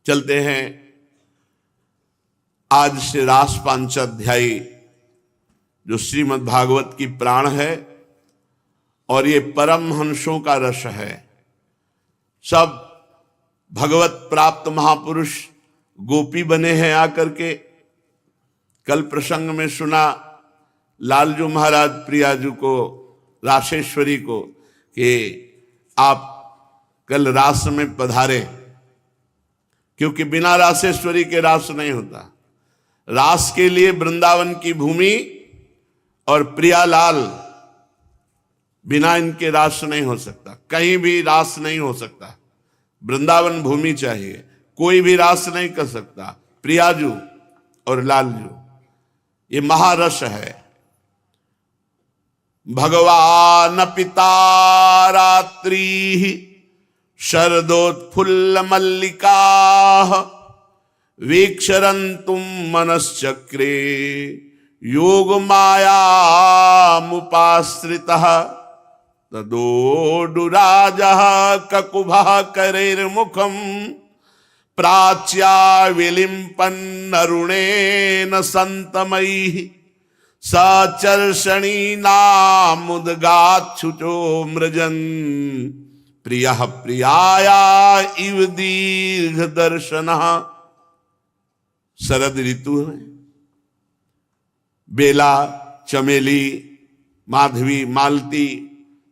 चलते हैं आज से रास पांचाध्यायी जो श्रीमद् भागवत की प्राण है और ये परम हंसों का रस है। सब भगवत प्राप्त महापुरुष गोपी बने हैं आकर के। कल प्रसंग में सुना लालजू महाराज प्रियाजू को, रासेश्वरी को, कि आप कल रास में पधारे, क्योंकि बिना रासेश्वरी के रास नहीं होता। रास के लिए वृंदावन की भूमि और प्रियालाल, बिना इनके रास नहीं हो सकता। कहीं भी रास नहीं हो सकता, वृंदावन भूमि चाहिए। कोई भी रास नहीं कर सकता। प्रियाजू और लालजू, ये महारस है। भगवान पिता रात्रि शरदोत्फुल्ल मल्लिका वीक्षरन्तुम मनश्चक्रे योग माया मुपाश्रितः तदोडुराजः ककुभः करैर्मुखं प्राच्या विलिम्पन्नरुणेन सन्तमैः सचर्षणीनामुद्गाच्छुचो मृजन् प्रियः प्रियाया इव दीर्घदर्शनः। शरद ऋतु है, बेला, चमेली, माधवी, मालती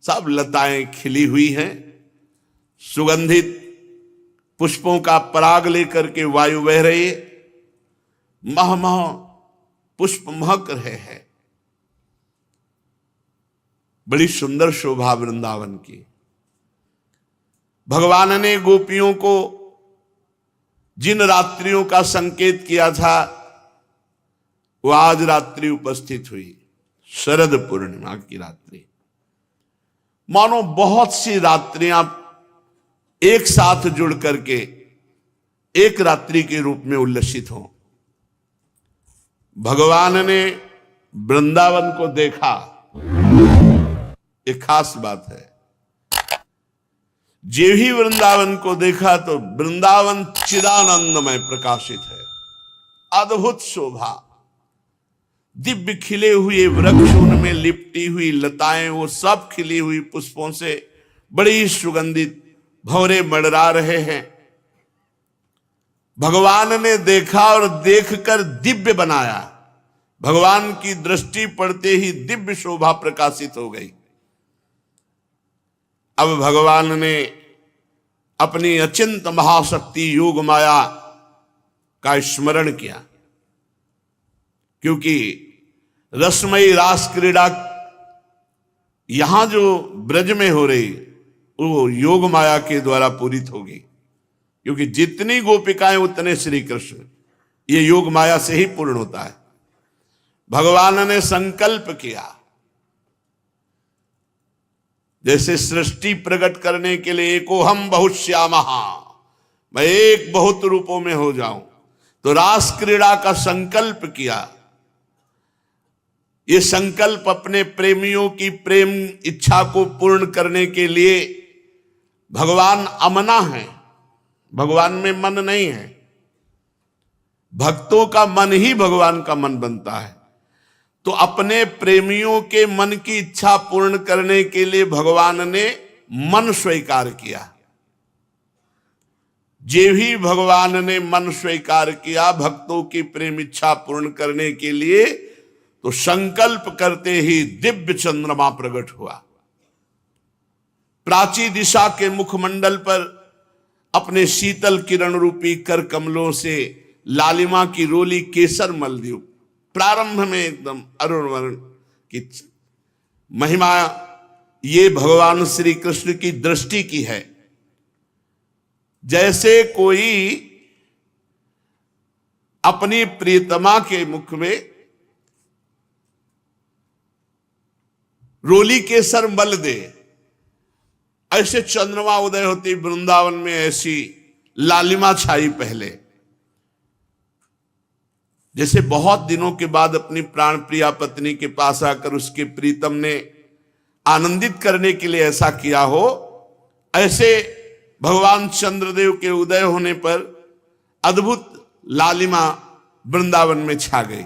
सब लताएं खिली हुई हैं। सुगंधित पुष्पों का पराग लेकर के वायु बह रही है। मह मह पुष्प महक रहे हैं। बड़ी सुंदर शोभा वृंदावन की। भगवान ने गोपियों को जिन रात्रियों का संकेत किया था वो आज रात्रि उपस्थित हुई। शरद पूर्णिमा की रात्रि, मानो बहुत सी रात्रियां एक साथ जुड़ करके एक रात्रि के रूप में उल्लसित हों। भगवान ने वृंदावन को देखा, एक खास बात है। जे ही वृंदावन को देखा तो वृंदावन चिदानंदमय प्रकाशित है। अद्भुत शोभा, दिव्य खिले हुए वृक्ष, उनमें लिपटी हुई लताएं, वो सब खिली हुई पुष्पों से बड़ी सुगंधित भंवरे मडरा रहे हैं। भगवान ने देखा और देखकर दिव्य बनाया। भगवान की दृष्टि पड़ते ही दिव्य शोभा प्रकाशित हो गई। अब भगवान ने अपनी अचिंत महाशक्ति योग माया का स्मरण किया, क्योंकि रसमयी रास क्रीड़ा यहां जो ब्रज में हो रही वो योग माया के द्वारा पूरित होगी। क्योंकि जितनी गोपिकाएं उतने श्री कृष्ण, ये योग माया से ही पूर्ण होता है। भगवान ने संकल्प किया, जैसे सृष्टि प्रकट करने के लिए एकोहम बहुश्यामः, मैं एक बहुत रूपों में हो जाऊं, तो रास क्रीड़ा का संकल्प किया। ये संकल्प अपने प्रेमियों की प्रेम इच्छा को पूर्ण करने के लिए, भगवान अमना है, भगवान में मन नहीं है। भक्तों का मन ही भगवान का मन बनता है। तो अपने प्रेमियों के मन की इच्छा पूर्ण करने के लिए भगवान ने मन स्वीकार किया। जे भी भगवान ने मन स्वीकार किया भक्तों की प्रेम इच्छा पूर्ण करने के लिए, तो संकल्प करते ही दिव्य चंद्रमा प्रकट हुआ। प्राची दिशा के मुखमंडल पर अपने शीतल किरण रूपी कर कमलों से लालिमा की रोली केसर मल दी। प्रारंभ में एकदम अरुण वर्ण की महिमा ये भगवान श्री कृष्ण की दृष्टि की है। जैसे कोई अपनी प्रियतमा के मुख में रोली केसर मल दे, ऐसे चंद्रमा उदय होती वृंदावन में ऐसी लालिमा छाई। पहले जैसे बहुत दिनों के बाद अपनी प्राण प्रिया पत्नी के पास आकर उसके प्रीतम ने आनंदित करने के लिए ऐसा किया हो, ऐसे भगवान चंद्रदेव के उदय होने पर अद्भुत लालिमा वृंदावन में छा गई।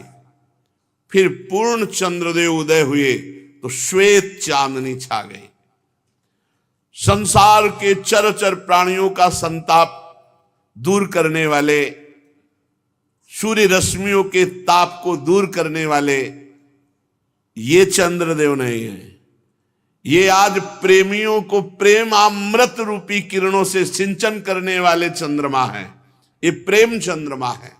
फिर पूर्ण चंद्रदेव उदय हुए तो श्वेत चांदनी छा गई। संसार के चरचर प्राणियों का संताप दूर करने वाले, सूर्य रश्मियों के ताप को दूर करने वाले ये चंद्रदेव नहीं है। ये आज प्रेमियों को प्रेम अमृत रूपी किरणों से सिंचन करने वाले चंद्रमा है। ये प्रेम चंद्रमा है।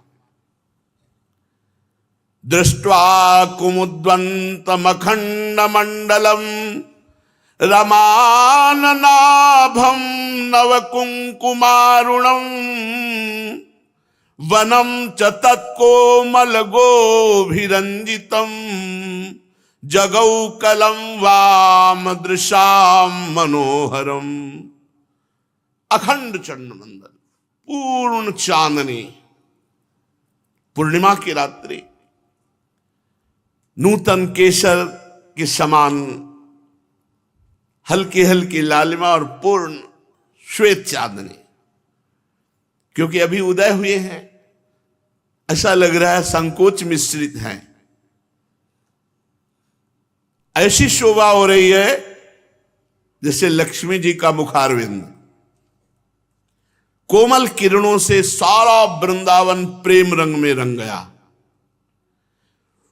दृष्ट्वा कुमुद्वन्तमखंड मंडलम रमाननाभं नवकुंकुमारुणं वनम च तत्कोमलगोभिरंजितं जगौ कलम वाम दृशाम मनोहरम। अखंड चंद्रमंडल, पूर्ण चांदनी, पूर्णिमा की रात्रि, नूतन केसर के समान हल्की हल्की लालिमा और पूर्ण श्वेत चांदनी। क्योंकि अभी उदय हुए हैं, ऐसा लग रहा है संकोच मिश्रित है। ऐसी शोभा हो रही है जैसे लक्ष्मी जी का मुखारविंद। कोमल किरणों से सारा वृंदावन प्रेम रंग में रंग गया।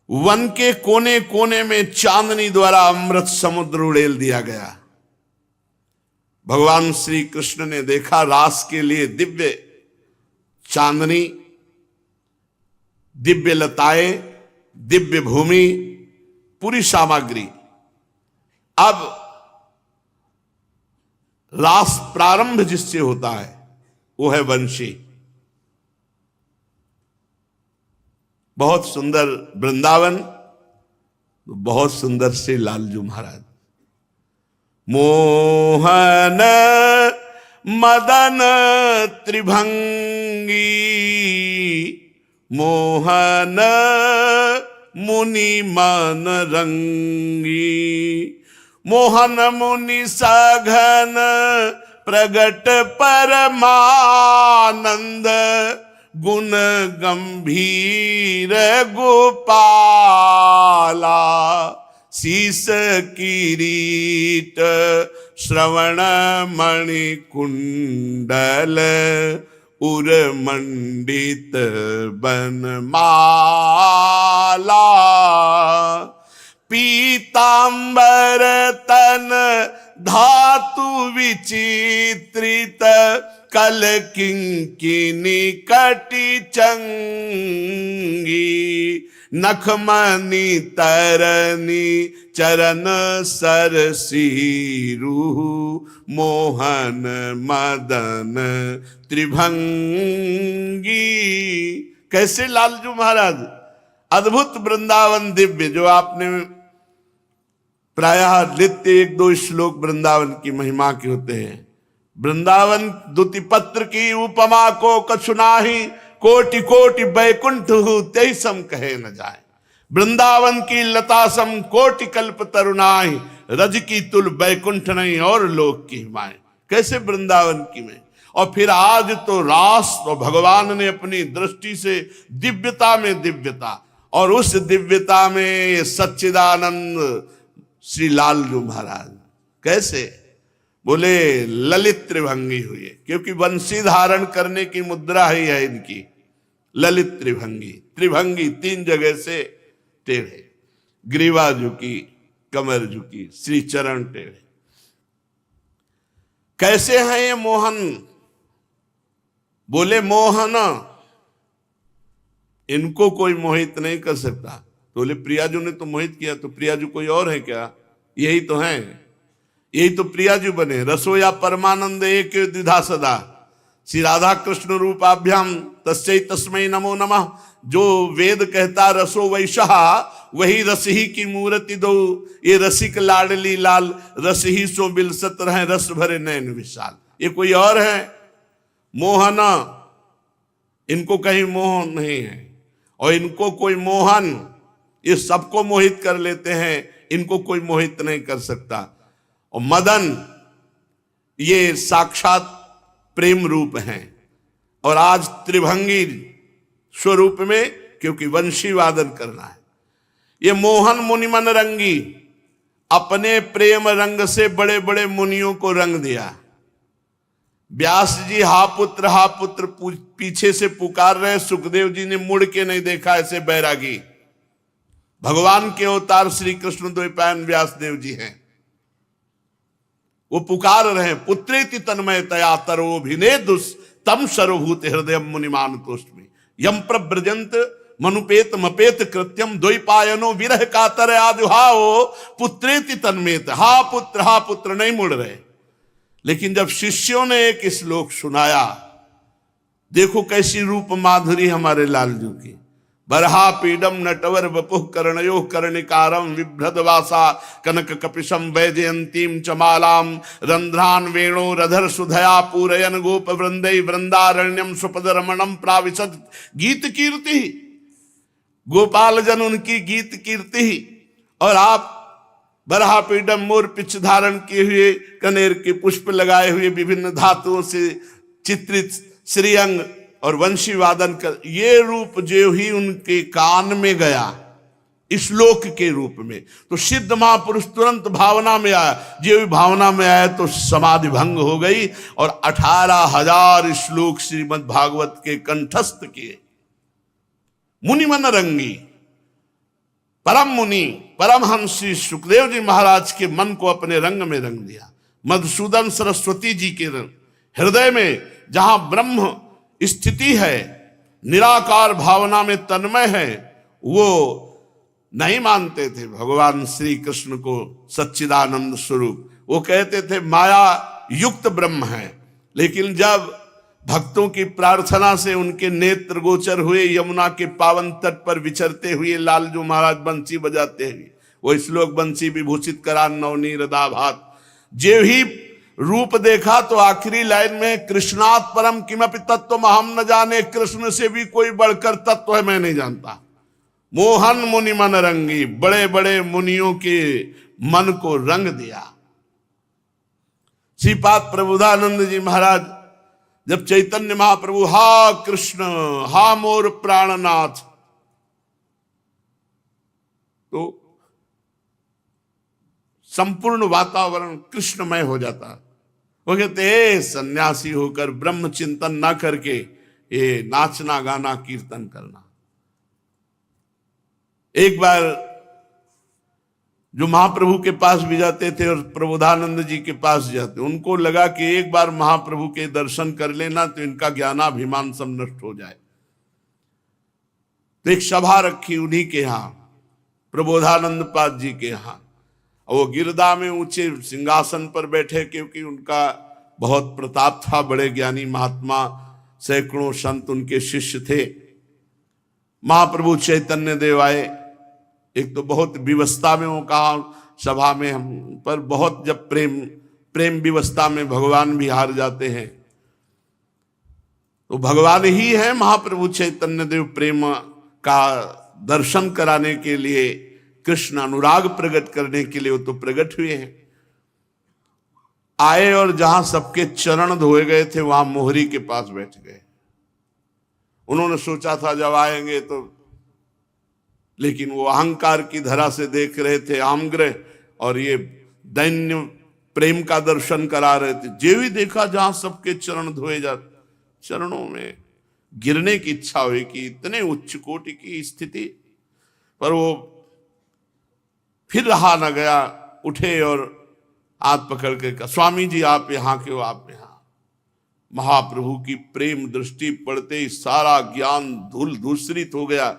वन के कोने कोने में चांदनी द्वारा अमृत समुद्र उड़ेल दिया गया। भगवान श्री कृष्ण ने देखा रास के लिए दिव्य चांदनी, दिव्य लताएं, दिव्य भूमि, पूरी सामग्री। अब रास प्रारंभ जिससे होता है वो है वंशी। बहुत सुंदर वृंदावन, बहुत सुंदर से लालजू महाराज। मोहन मदन त्रिभंगी, मोहन मुनि मन रंगी, मोहन मुनि सघन प्रगट परमानंद, गुण गंभीर गोपाला, शीस किरीट श्रवण मणि कुंडल, उर मंडित बनमाला, पीतांबर तन धातु विचित्रित, कल किंकिनी कटि चंगी, नखमणि तरनी चरण सरसीरु, मोहन मदन त्रिभंगी। कैसे लालजू महाराज, अद्भुत वृंदावन दिव्य, जो आपने प्रायः नित्य एक दो श्लोक वृंदावन की महिमा के होते हैं। वृंदावन दुति पत्र की उपमा को कछु नाही, कोटि कोटि बैकुंठ हूं तेहि सम कहे न जाए। वृंदावन की लता सम कोटि कल्प तरुणाई, रज की तुल बैकुंठ नहीं और लोक की हिमाएं। कैसे वृंदावन की में। और फिर आज तो रास, तो भगवान ने अपनी दृष्टि से दिव्यता में दिव्यता, और उस दिव्यता में सच्चिदानंद श्री लालजू महाराज कैसे बोले ललित त्रिभंगी हुई, क्योंकि वंशी धारण करने की मुद्रा ही है इनकी ललित त्रिभंगी। त्रिभंगी तीन जगह से टेढ़े, ग्रीवा झुकी, कमर झुकी, श्री चरण टेढ़े। कैसे हैं ये मोहन, बोले मोहन, इनको कोई मोहित नहीं कर सकता। बोले प्रियाजू ने तो मोहित किया, तो प्रियाजू कोई और है क्या? यही तो हैं, यही तो प्रियाजू बने। रसोया परमानंद एक द्विधा सदा, श्री राधा कृष्ण रूपाभ्याम तस्यै तस्मै नमो नमः। जो वेद कहता रसो वैशा, वही रस ही की मूर्ति दो। ये रसिक लाडली लाल, रस ही सो बिलसत रहे, रस भरे नैन विशाल। ये कोई और है? मोहना, इनको कहीं मोह नहीं है। और इनको कोई मोहन, ये सबको मोहित कर लेते हैं, इनको कोई मोहित नहीं कर सकता। और मदन, ये साक्षात प्रेम रूप हैं। और आज त्रिभंगी स्वरूप में, क्योंकि वंशी वादन करना है। ये मोहन मुनिमन रंगी, अपने प्रेम रंग से बड़े बड़े मुनियों को रंग दिया। व्यास जी हा पुत्र पीछे से पुकार रहे, सुखदेव जी ने मुड़ के नहीं देखा, ऐसे बैरागी। भगवान के अवतार श्री कृष्ण द्वैपायन व्यास देव जी हैं, वो पुकार रहे पुत्रेति तन्मय तया तरोभिनेदुस तम सर्वभूत हृदय मुनिमान तोष्टमी यम प्रव्रजंत मनुपेत मपेत कृत्यम द्वैपायनो विरह कातर आजुहाओ पुत्रेति तन्मेत। हा पुत्र नहीं मुड़ रहे। लेकिन जब शिष्यों ने एक श्लोक सुनाया, देखो कैसी रूप माधुरी हमारे लालजू की। बरहा पीडम नटवर वपुः कर्णयो कर्णिकारम विभ्रदवासा कनक कपिशम वैजयंतीम चमालाम रंध्रान वेणो रधर सुधया पूरयन गोप वृंदै वृंदारण्यम सुपद रमणम प्राविशद गीत कीर्ति। गोपाल जन उनकी गीत कीर्ति। और आप बरहा पीडम मोर पिछ धारण किए हुए, कनेर के पुष्प लगाए हुए, विभिन्न धातुओं से चित्रित श्रीअंग और वंशी वादन कर, ये रूप जो ही उनके कान में गया श्लोक के रूप में, तो सिद्ध महापुरुष तुरंत भावना में आया। जो भी भावना में आया तो समाधि भंग हो गई और 18,000 श्लोक श्रीमद् भागवत के कंठस्थ किए। मुनिमन रंगी परम मुनि परमहंस श्री सुखदेव जी महाराज के मन को अपने रंग में रंग दिया। मधुसूदन सरस्वती जी के हृदय में जहां ब्रह्म स्थिति है, निराकार भावना में तन्मय है, वो नहीं मानते थे भगवान श्री कृष्ण को सच्चिदानंद स्वरूप। वो कहते थे माया युक्त ब्रह्म है। लेकिन जब भक्तों की प्रार्थना से उनके नेत्र गोचर हुए, यमुना के पावन तट पर विचरते हुए लालजू महाराज बंसी बजाते हुए, वो श्लोक बंसी विभूषित करा नवनीरदाभात, जे ही रूप देखा तो आखिरी लाइन में कृष्णात् परम किमपि तत्व हम न जाने, कृष्ण से भी कोई बढ़कर तत्व है मैं नहीं जानता। मोहन मुनि मन रंगी, बड़े बड़े मुनियों के मन को रंग दिया। श्रीपाद प्रबोधानंद जी महाराज जब चैतन्य महाप्रभु हा कृष्ण हा मोर प्राणनाथ, तो संपूर्ण वातावरण कृष्णमय हो जाता। वो कहते सन्यासी होकर ब्रह्म चिंतन ना करके ये नाचना गाना कीर्तन करना। एक बार जो महाप्रभु के पास भी जाते थे और प्रबोधानंद जी के पास जाते, उनको लगा कि एक बार महाप्रभु के दर्शन कर लेना तो इनका ज्ञानाभिमान सब नष्ट हो जाए। तो एक सभा रखी उन्हीं के यहां, प्रबोधानंद पाद जी के यहां। वो गिरदा में ऊंचे सिंहासन पर बैठे, क्योंकि उनका बहुत प्रताप था, बड़े ज्ञानी महात्मा, सैकड़ों संत उनके शिष्य थे। महाप्रभु चैतन्य देव आए। एक तो बहुत विवस्था में वो कहा सभा में हम पर, बहुत जब प्रेम विवस्था में भगवान भी हार जाते हैं, तो भगवान ही है महाप्रभु चैतन्य देव। प्रेम का दर्शन कराने के लिए, कृष्ण अनुराग प्रकट करने के लिए वो तो प्रकट हुए हैं। आए और जहां सबके चरण धोए गए थे वहां मोहरी के पास बैठ गए। उन्होंने सोचा था जब आएंगे तो, लेकिन वो अहंकार की धरा से देख रहे थे आमग्रह, और ये दैन्य प्रेम का दर्शन करा रहे थे। जे भी देखा जहां सबके चरण धोए जा, चरणों में गिरने की इच्छा हुई कि इतने उच्च कोटि की स्थिति, पर वो फिर रहा न गया, उठे और हाथ पकड़ के कहा स्वामी जी आप यहां के हो, आप यहां। महाप्रभु की प्रेम दृष्टि पड़ते ही सारा ज्ञान धूल धूसरित हो गया।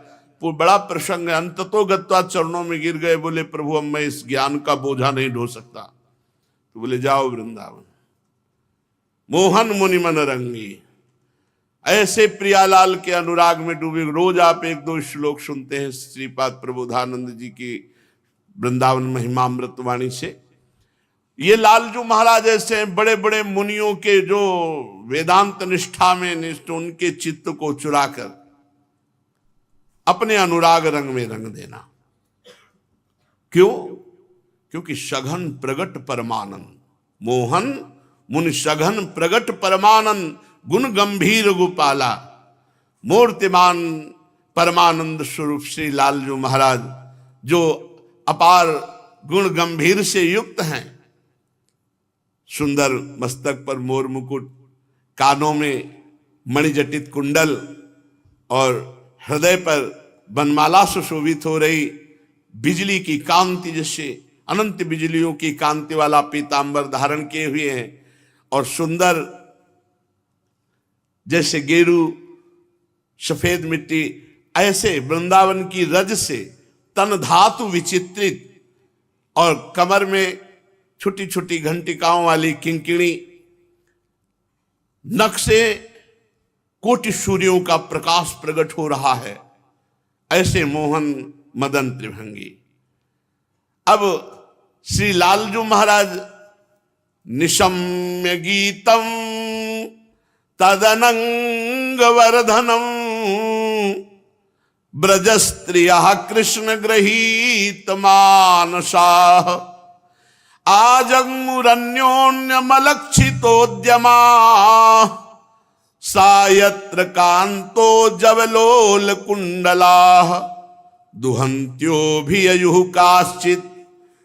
वो बड़ा प्रसंग है। अंततो गत्वा चरणों में गिर गए, बोले प्रभु अब मैं इस ज्ञान का बोझा नहीं ढो सकता। तो बोले जाओ वृंदावन। मोहन मुनि मन रंगी, ऐसे प्रियालाल के अनुराग में डूबे। रोज आप 1-2 श्लोक सुनते हैं श्रीपाद प्रबोधानंद जी की वृंदावन महिमामृत वाणी से। ये लालजू महाराज ऐसे बड़े बड़े मुनियों के जो वेदांत निष्ठा में निष्ठ, उनके चित्त को चुराकर अपने अनुराग रंग में रंग देना। क्यों? क्योंकि सघन प्रगट परमानंद। मोहन मुनि सघन प्रगट परमानंद, गुण गंभीर गोपाला। मूर्तिमान परमानंद स्वरूप श्री लालजू महाराज जो अपार गुण गंभीर से युक्त हैं, सुंदर मस्तक पर मोर मुकुट, कानों में मणिजटित कुंडल और हृदय पर बनमाला सुशोभित हो रही बिजली की कांति, जैसे अनंत बिजलियों की कांति वाला पीतांबर धारण किए हुए हैं, और सुंदर जैसे गेरू सफेद मिट्टी, ऐसे वृंदावन की रज से तन धातु विचित्रित, और कमर में छोटी छोटी घंटिकाओं वाली किंकिणी, नख से कोटि सूर्यों का प्रकाश प्रकट हो रहा है, ऐसे मोहन मदन त्रिभंगी। अब श्री लालजू महाराज निशम्य गीतम तदनंग वर्धनम ब्रज स्त्रिया कृष्ण गृहीत मानसाः आजग्मुरन्योन्यमलक्षितोद्यमा सायत्र कांतो जवलोल कुंडलाः दुहन्त्योऽभिययुः काश्चित्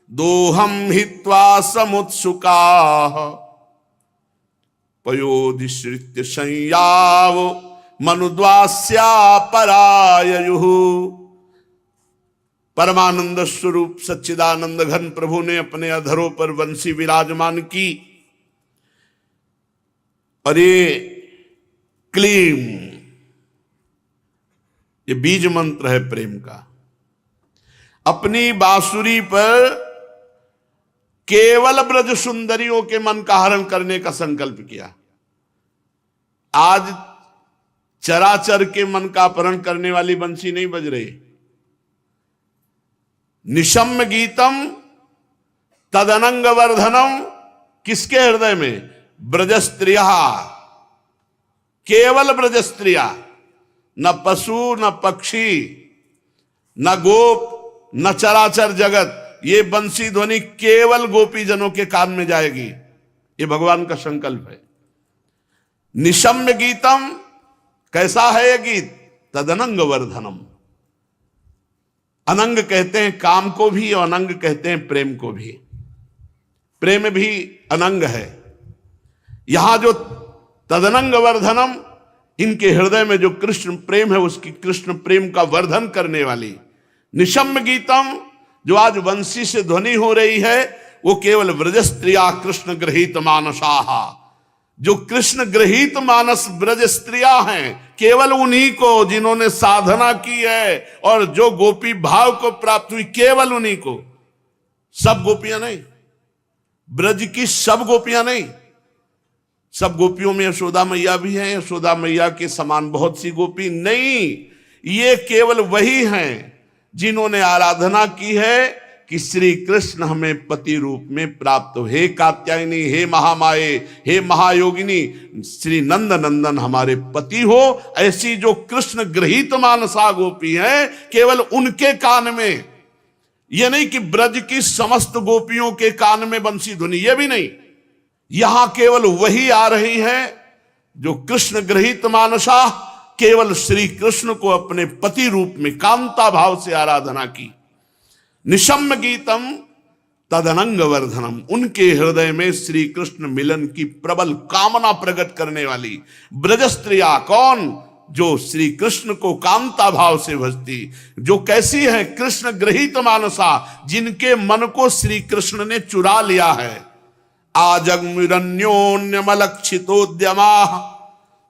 दोहं हित्वा समुत्सुकाः पयोधिश्रित्य संयाव मनुद्वास्या पराययुः। परमानंद स्वरूप सच्चिदानंद घन प्रभु ने अपने अधरों पर वंशी विराजमान की, और ये क्लीम, ये बीज मंत्र है प्रेम का। अपनी बांसुरी पर केवल ब्रज सुंदरियों के मन का हरण करने का संकल्प किया। आज चराचर के मन का अपहरण करने वाली बंसी नहीं बज रही। निशम्य गीतम तदनंग वर्धनम, किसके हृदय में? ब्रज स्त्रिया, केवल ब्रज स्त्रिया, न पशु न पक्षी न गोप न चराचर जगत, ये बंसी ध्वनि केवल गोपी जनों के कान में जाएगी। ये भगवान का संकल्प है। निशम्य गीतम, कैसा है ये गीत? तदनंग वर्धनम। अनंग कहते हैं काम को भी, और अनंग कहते हैं प्रेम को भी। प्रेम भी अनंग है। यहां जो तदनंग वर्धनम, इनके हृदय में जो कृष्ण प्रेम है, उसकी कृष्ण प्रेम का वर्धन करने वाली निशम्य गीतम, जो आज वंशी से ध्वनि हो रही है, वो केवल ब्रज स्त्रिया कृष्ण गृहीत मानसाहा, जो कृष्ण गृहीत मानस ब्रज स्त्रियां हैं, केवल उन्हीं को जिन्होंने साधना की है और जो गोपी भाव को प्राप्त हुई, केवल उन्हीं को। सब गोपियां नहीं, ब्रज की सब गोपियां नहीं। सब गोपियों में यशोदा मैया भी हैं, यशोदा मैया के समान बहुत सी गोपी नहीं। ये केवल वही हैं जिन्होंने आराधना की है कि श्री कृष्ण हमें पति रूप में प्राप्त हो। हे कात्यायनी, हे महामाये, हे महायोगिनी, श्री नंद नंदन हमारे पति हो। ऐसी जो कृष्ण गृहीत मानसा गोपी है, केवल उनके कान में, यह नहीं कि ब्रज की समस्त गोपियों के कान में बंसी ध्वनि, यह भी नहीं। यहां केवल वही आ रही है जो कृष्ण गृहीत मानसा, केवल श्री कृष्ण को अपने पति रूप में कांता भाव से आराधना की। निशम्य गीतम तदनंग वर्धनम, उनके हृदय में श्री कृष्ण मिलन की प्रबल कामना प्रकट करने वाली ब्रज स्त्रिया। कौन? जो श्री कृष्ण को कांता भाव से भजती, जो कैसी है? कृष्ण गृहीत मानसा, जिनके मन को श्री कृष्ण ने चुरा लिया है। आजग्मुरन्योन्यमलक्षितोद्यमा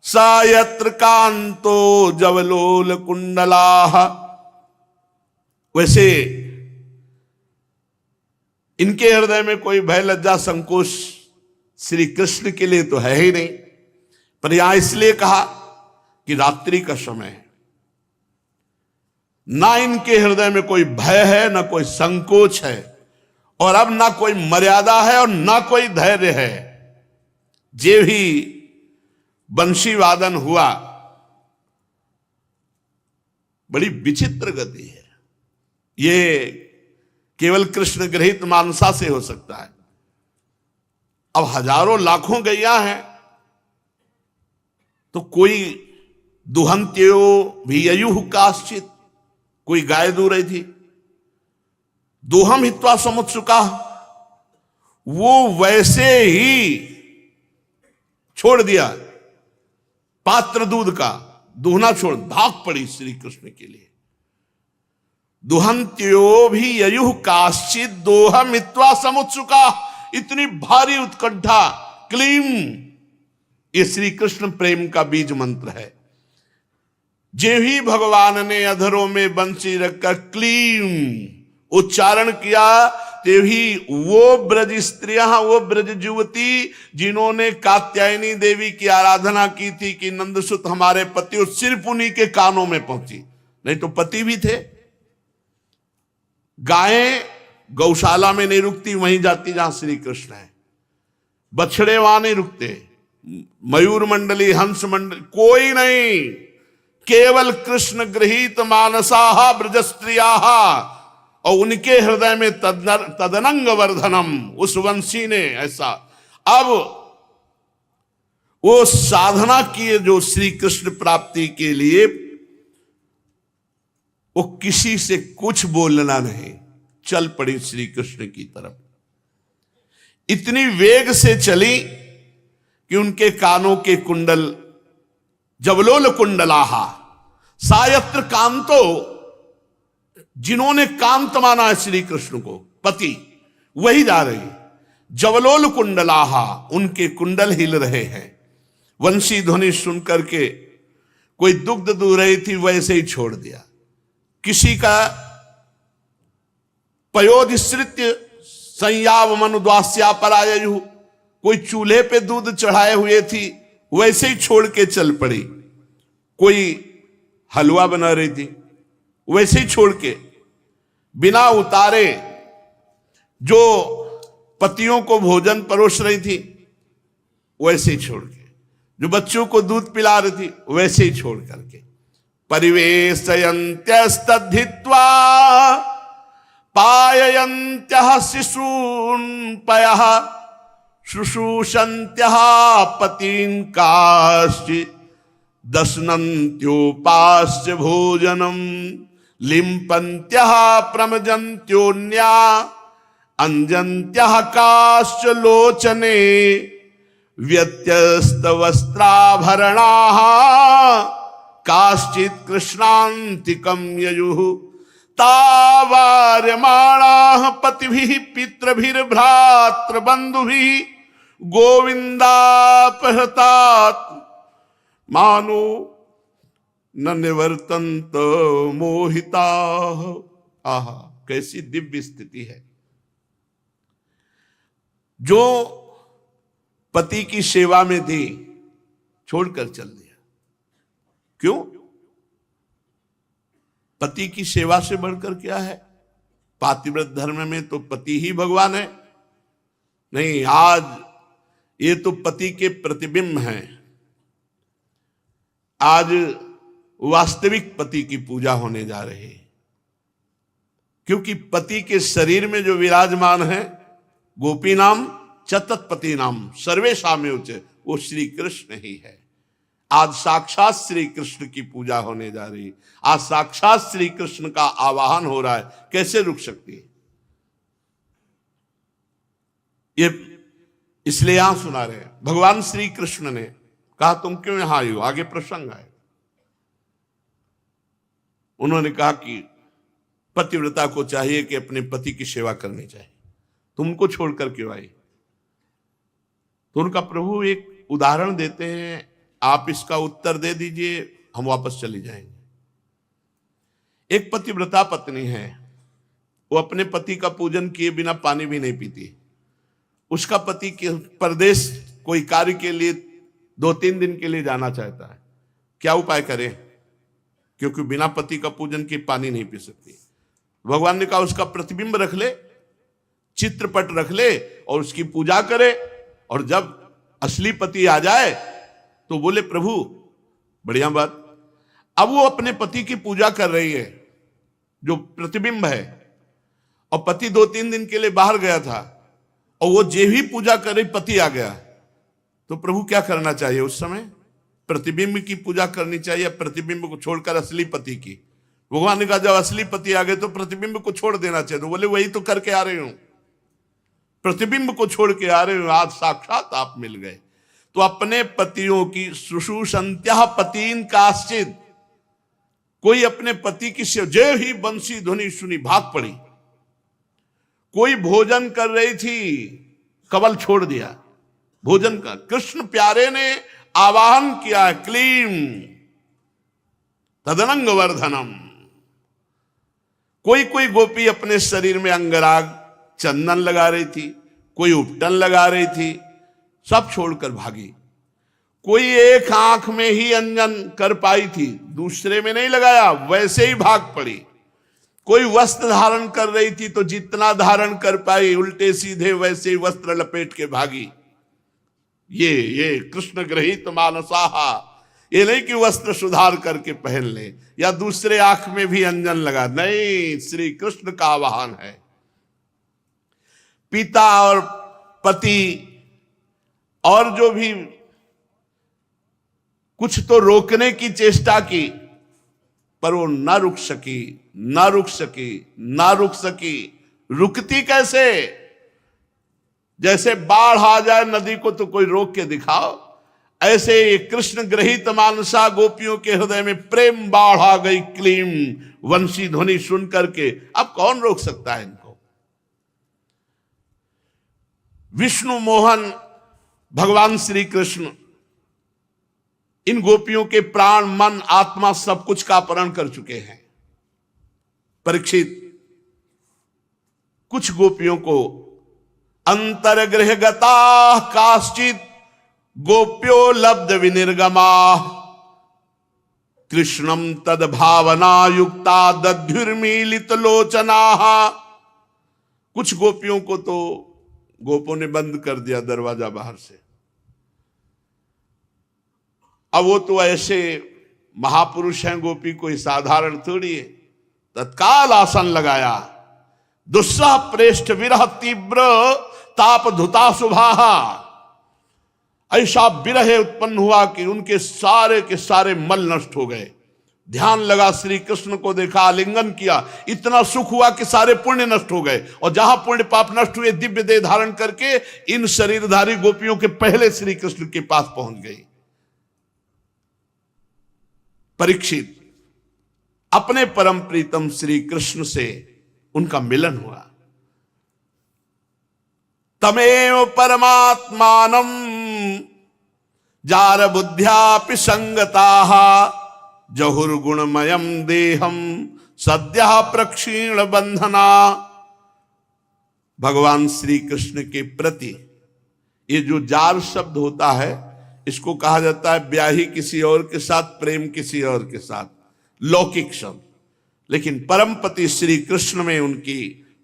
सायत्र कांतो जवलोल कुंडलाः। वैसे इनके हृदय में कोई भय लज्जा संकोच श्री कृष्ण के लिए तो है ही नहीं, पर यहां इसलिए कहा कि रात्रि का समय है। ना इनके हृदय में कोई भय है, ना कोई संकोच है, और अब ना कोई मर्यादा है और ना कोई धैर्य है। जे भी बंशी वादन हुआ, बड़ी विचित्र गति है। ये केवल कृष्ण गृहीत मानसा से हो सकता है। अब हजारों लाखों गैया हैं, तो कोई दुहंत्यो भी अयुह काश्चित, कोई गाय दू रही थी, दोहम हित्वा समुत्सुका, वो वैसे ही छोड़ दिया पात्र दूध का, दूहना छोड़ भाग पड़ी श्री कृष्ण के लिए। दुहंत्यो भी ययुः काश्चित दोहम हित्वा समुत्सुका, इतनी भारी उत्कंठा, क्लीम, ये श्री कृष्ण प्रेम का बीज मंत्र है। जे ही भगवान ने अधरों में बंसी रखकर क्लीम उच्चारण किया, ते ही वो ब्रज स्त्रियां, वो ब्रज युवती जिन्होंने कात्यायनी देवी की आराधना की थी कि नंदसुत हमारे पति, और सिर्फ उन्हीं के कानों में पहुंची, नहीं तो पति भी थे। गायें गौशाला में नहीं रुकती, वहीं जाती जहां श्री कृष्ण है। बछड़े वहां नहीं रुकते, मयूर मंडली, हंस मंडली, कोई नहीं, केवल कृष्ण गृहीत मानसाहा ब्रजस्त्रियाः, और उनके हृदय में तदनंग वर्धनम, उस वंशी ने ऐसा। अब वो साधना किए जो श्री कृष्ण प्राप्ति के लिए, वो किसी से कुछ बोलना नहीं, चल पड़ी श्री कृष्ण की तरफ। इतनी वेग से चली कि उनके कानों के कुंडल, जवलोल कुंडलाहा, सायत्र कांतो, जिन्होंने कांत माना है श्री कृष्ण को पति, वही जा रही। जवलोल कुंडलाहा, उनके कुंडल हिल रहे हैं। वंशी ध्वनि सुनकर के कोई दुग्ध दूह रही थी, वैसे ही छोड़ दिया। किसी का पयोधिश्रित्य संयाव मनुद्वास्या पराययु, कोई चूल्हे पे दूध चढ़ाए हुए थी, वैसे ही छोड़ के चल पड़ी। कोई हलवा बना रही थी, वैसे ही छोड़ के, बिना उतारे जो पतियों को भोजन परोस रही थी, वैसे ही छोड़ के, जो बच्चों को दूध पिला रही थी, वैसे ही छोड़ करके। परिवेशयन्त्यस्तद्धित्वा पाययन्त्यः शिशून् पयः शुश्रूषन्त्यः पतीन् काश्चित् दशनन्त्योपास्य भोजनम लिम्पन्त्यः प्रमजन्त्योन्या अंजन्त्यः काश्च लोचने व्यत्यस्तवस्त्राभरणाः काश्चित् कृष्णान्तिकं ययुः तावार्यमाणाः पतिभिः पितृभिर्भ्रातृबन्धुभिः गोविन्दापहृतात् मानो न निवर्तन्त मोहिता। आहा, कैसी दिव्य स्थिति है। जो पति की सेवा में थी, छोड़कर चल दिया। क्यों? पति की सेवा से बढ़कर क्या है? पातिव्रत धर्म में तो पति ही भगवान है। नहीं, आज ये तो पति के प्रतिबिंब हैं। आज वास्तविक पति की पूजा होने जा रही है, क्योंकि पति के शरीर में जो विराजमान है, गोपी नाम चतत्पति नाम सर्वेशामेव च, वो श्री कृष्ण ही है। आज साक्षात श्री कृष्ण की पूजा होने जा रही है। आज साक्षात श्री कृष्ण का आवाहन हो रहा है, कैसे रुक सकती है? ये इसलिए यहां सुना रहे हैं, भगवान श्री कृष्ण ने कहा तुम क्यों यहां आई हो? आगे प्रसंग आए। उन्होंने कहा कि पतिव्रता को चाहिए कि अपने पति की सेवा करनी चाहिए, तुमको छोड़कर क्यों आई? तो उनका प्रभु एक उदाहरण देते हैं, आप इसका उत्तर दे दीजिए, हम वापस चले जाएंगे। एक पतिव्रता पत्नी है, वो अपने पति का पूजन किए बिना पानी भी नहीं पीती। उसका पति के परदेश कोई कार्य के लिए 2-3 दिन के लिए जाना चाहता है, क्या उपाय करे? क्योंकि बिना पति का पूजन के पानी नहीं पी सकती। भगवान ने कहा उसका प्रतिबिंब रख ले, चित्रपट रख ले और उसकी पूजा करे, और जब असली पति आ जाए तो बोले प्रभु बढ़िया बात। अब वो अपने पति की पूजा कर रही है जो प्रतिबिंब है, और पति 2-3 दिन के लिए बाहर गया था, और वो जे ही पूजा कर रही, पति आ गया, तो प्रभु क्या करना चाहिए उस समय? प्रतिबिंब की पूजा करनी चाहिए, प्रतिबिंब को छोड़कर असली पति की। भगवान ने कहा जब असली पति आ गए तो प्रतिबिंब को छोड़ देना चाहिए। तो बोले वही तो करके आ रहे हूं, प्रतिबिंब को छोड़ के आ रहे हो, आज साक्षात आप मिल गए। तो अपने पतियों की शुश्रूषन्त्या पतीन काश्चित, कोई अपने पति की जय ही बंसी ध्वनि सुनी भाग पड़ी। कोई भोजन कर रही थी, कवल छोड़ दिया भोजन का। कृष्ण प्यारे ने आवाहन किया क्लीम तदनंग वर्धनम। कोई कोई गोपी अपने शरीर में अंगराग चंदन लगा रही थी, कोई उपटन लगा रही थी, सब छोड़कर भागी। कोई एक आंख में ही अंजन कर पाई थी, दूसरे में नहीं लगाया, वैसे ही भाग पड़ी। कोई वस्त्र धारण कर रही थी तो जितना धारण कर पाई उल्टे सीधे वैसे ही वस्त्र लपेट के भागी। ये कृष्ण ग्रहित मानसाहा, ये नहीं कि वस्त्र सुधार करके पहन ले या दूसरे आंख में भी अंजन लगा, नहीं, श्री कृष्ण का आह्वान है। पिता और पति और जो भी कुछ तो रोकने की चेष्टा की, पर वो ना रुक सकी। रुकती कैसे? जैसे बाढ़ आ जाए नदी को तो कोई रोक के दिखाओ, ऐसे ही कृष्ण ग्रहित मानसा गोपियों के हृदय में प्रेम बाढ़ आ गई। क्लीम वंशी ध्वनि सुन करके अब कौन रोक सकता है इनको? विष्णु मोहन भगवान श्री कृष्ण इन गोपियों के प्राण मन आत्मा सब कुछ का अपहरण कर चुके हैं। परीक्षित कुछ गोपियों को अंतर्गृह गता काश्चित गोप्यो लब्ध विनिर्गमा कृष्णम तद भावना युक्ता दध्युर्मीलित लोचना। कुछ गोपियों को तो गोपों ने बंद कर दिया दरवाजा बाहर से। अब वो तो ऐसे महापुरुष हैं, गोपी कोई साधारण थोड़ी है। तत्काल आसन लगाया, दुस्सह प्रेष्ठ विरह तीव्र ताप धुता सुभाहा। ऐसा विरह उत्पन्न हुआ कि उनके सारे के सारे मल नष्ट हो गए। ध्यान लगा, श्री कृष्ण को देखा, आलिंगन किया, इतना सुख हुआ कि सारे पुण्य नष्ट हो गए। और जहां पुण्य पाप नष्ट हुए, दिव्य देह धारण करके इन शरीरधारी गोपियों के पहले श्री कृष्ण के पास पहुंच गई। परीक्षित अपने परम प्रीतम श्री कृष्ण से उनका मिलन हुआ। तमेव परमात्मानम जार बुद्ध्यापि संगताः जहुर्गुणमयम देहम सद्य प्रक्षीण बंधना। भगवान श्री कृष्ण के प्रति ये जो जार शब्द होता है, इसको कहा जाता है ब्याही किसी और के साथ, प्रेम किसी और के साथ, लौकिक शब्द। लेकिन परमपति श्री कृष्ण में उनकी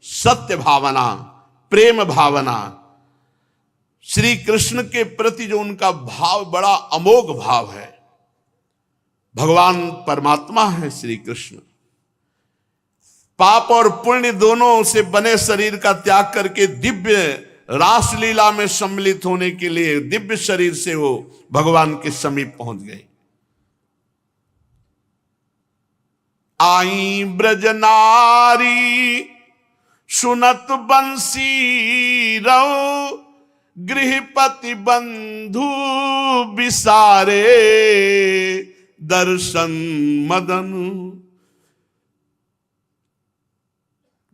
सत्य भावना, प्रेम भावना, श्री कृष्ण के प्रति जो उनका भाव बड़ा अमोघ भाव है। भगवान परमात्मा है श्री कृष्ण। पाप और पुण्य दोनों से बने शरीर का त्याग करके दिव्य रासलीला में सम्मिलित होने के लिए दिव्य शरीर से वो भगवान के समीप पहुंच गए। आई ब्रज नारी सुनत बंसी रो गृहपति बंधु बिसारे दर्शन मदन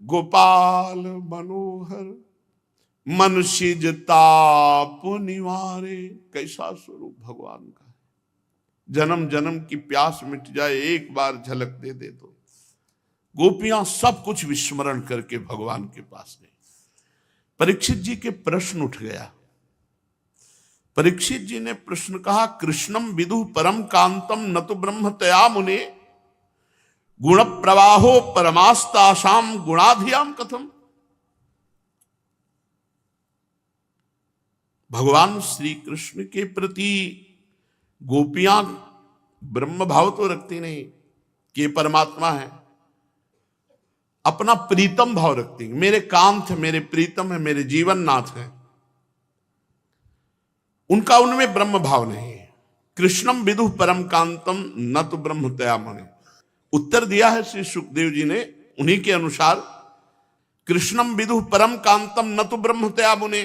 गोपाल मनोहर मन सिज ताप निवारे। कैसा स्वरूप भगवान का है, जन्म जन्म की प्यास मिट जाए, एक बार झलक दे दे तो गोपियां सब कुछ विस्मरण करके भगवान के पास गई। परीक्षित जी के प्रश्न उठ गया। परीक्षित जी ने प्रश्न कहा, कृष्णम विदु परम कांतम न तो ब्रह्म तया मुने गुण प्रवाहो परमास्तासाम गुणाधियाम कथम। भगवान श्री कृष्ण के प्रति गोपियां ब्रह्म भाव तो रखती नहीं कि परमात्मा है, अपना प्रीतम भाव रखती है। मेरे कांत है, मेरे प्रीतम है, मेरे जीवन नाथ है। उनका उनमें ब्रह्म भाव नहीं है। कृष्णम विदुः परम कांतम न तो ब्रह्मतया मुने। उत्तर दिया है श्री सुखदेव जी ने उन्हीं के अनुसार, कृष्णम विदुः परम कांतम न तो ब्रह्मतया मुने।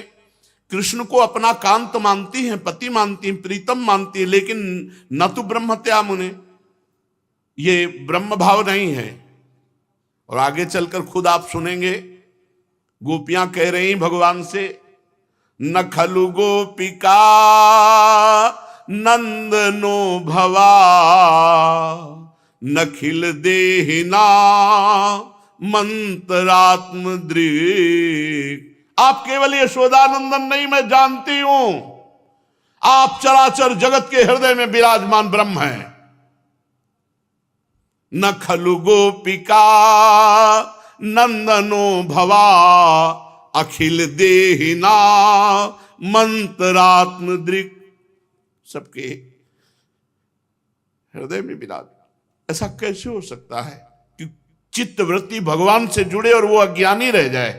कृष्ण को अपना कांत मानती हैं, पति मानती हैं, प्रीतम मानती है, लेकिन न तो ब्रह्मतया मुने, ये ब्रह्म भाव नहीं है। और आगे चलकर खुद आप सुनेंगे, गोपियां कह रही भगवान से, न खलु गोपिका नंदनो भवा नखिल देहिना मंत्रात्म दृक्। आप केवल यशोदानंदन नहीं, मैं जानती हूं आप चराचर जगत के हृदय में विराजमान ब्रह्म हैं। न खलु गोपिका नंदनो भवा अखिल देहिना मंत्रात्म दृक्। सबके हृदय में विराज। ऐसा कैसे हो सकता है कि चित्त वृत्ति भगवान से जुड़े और वो अज्ञानी रह जाए?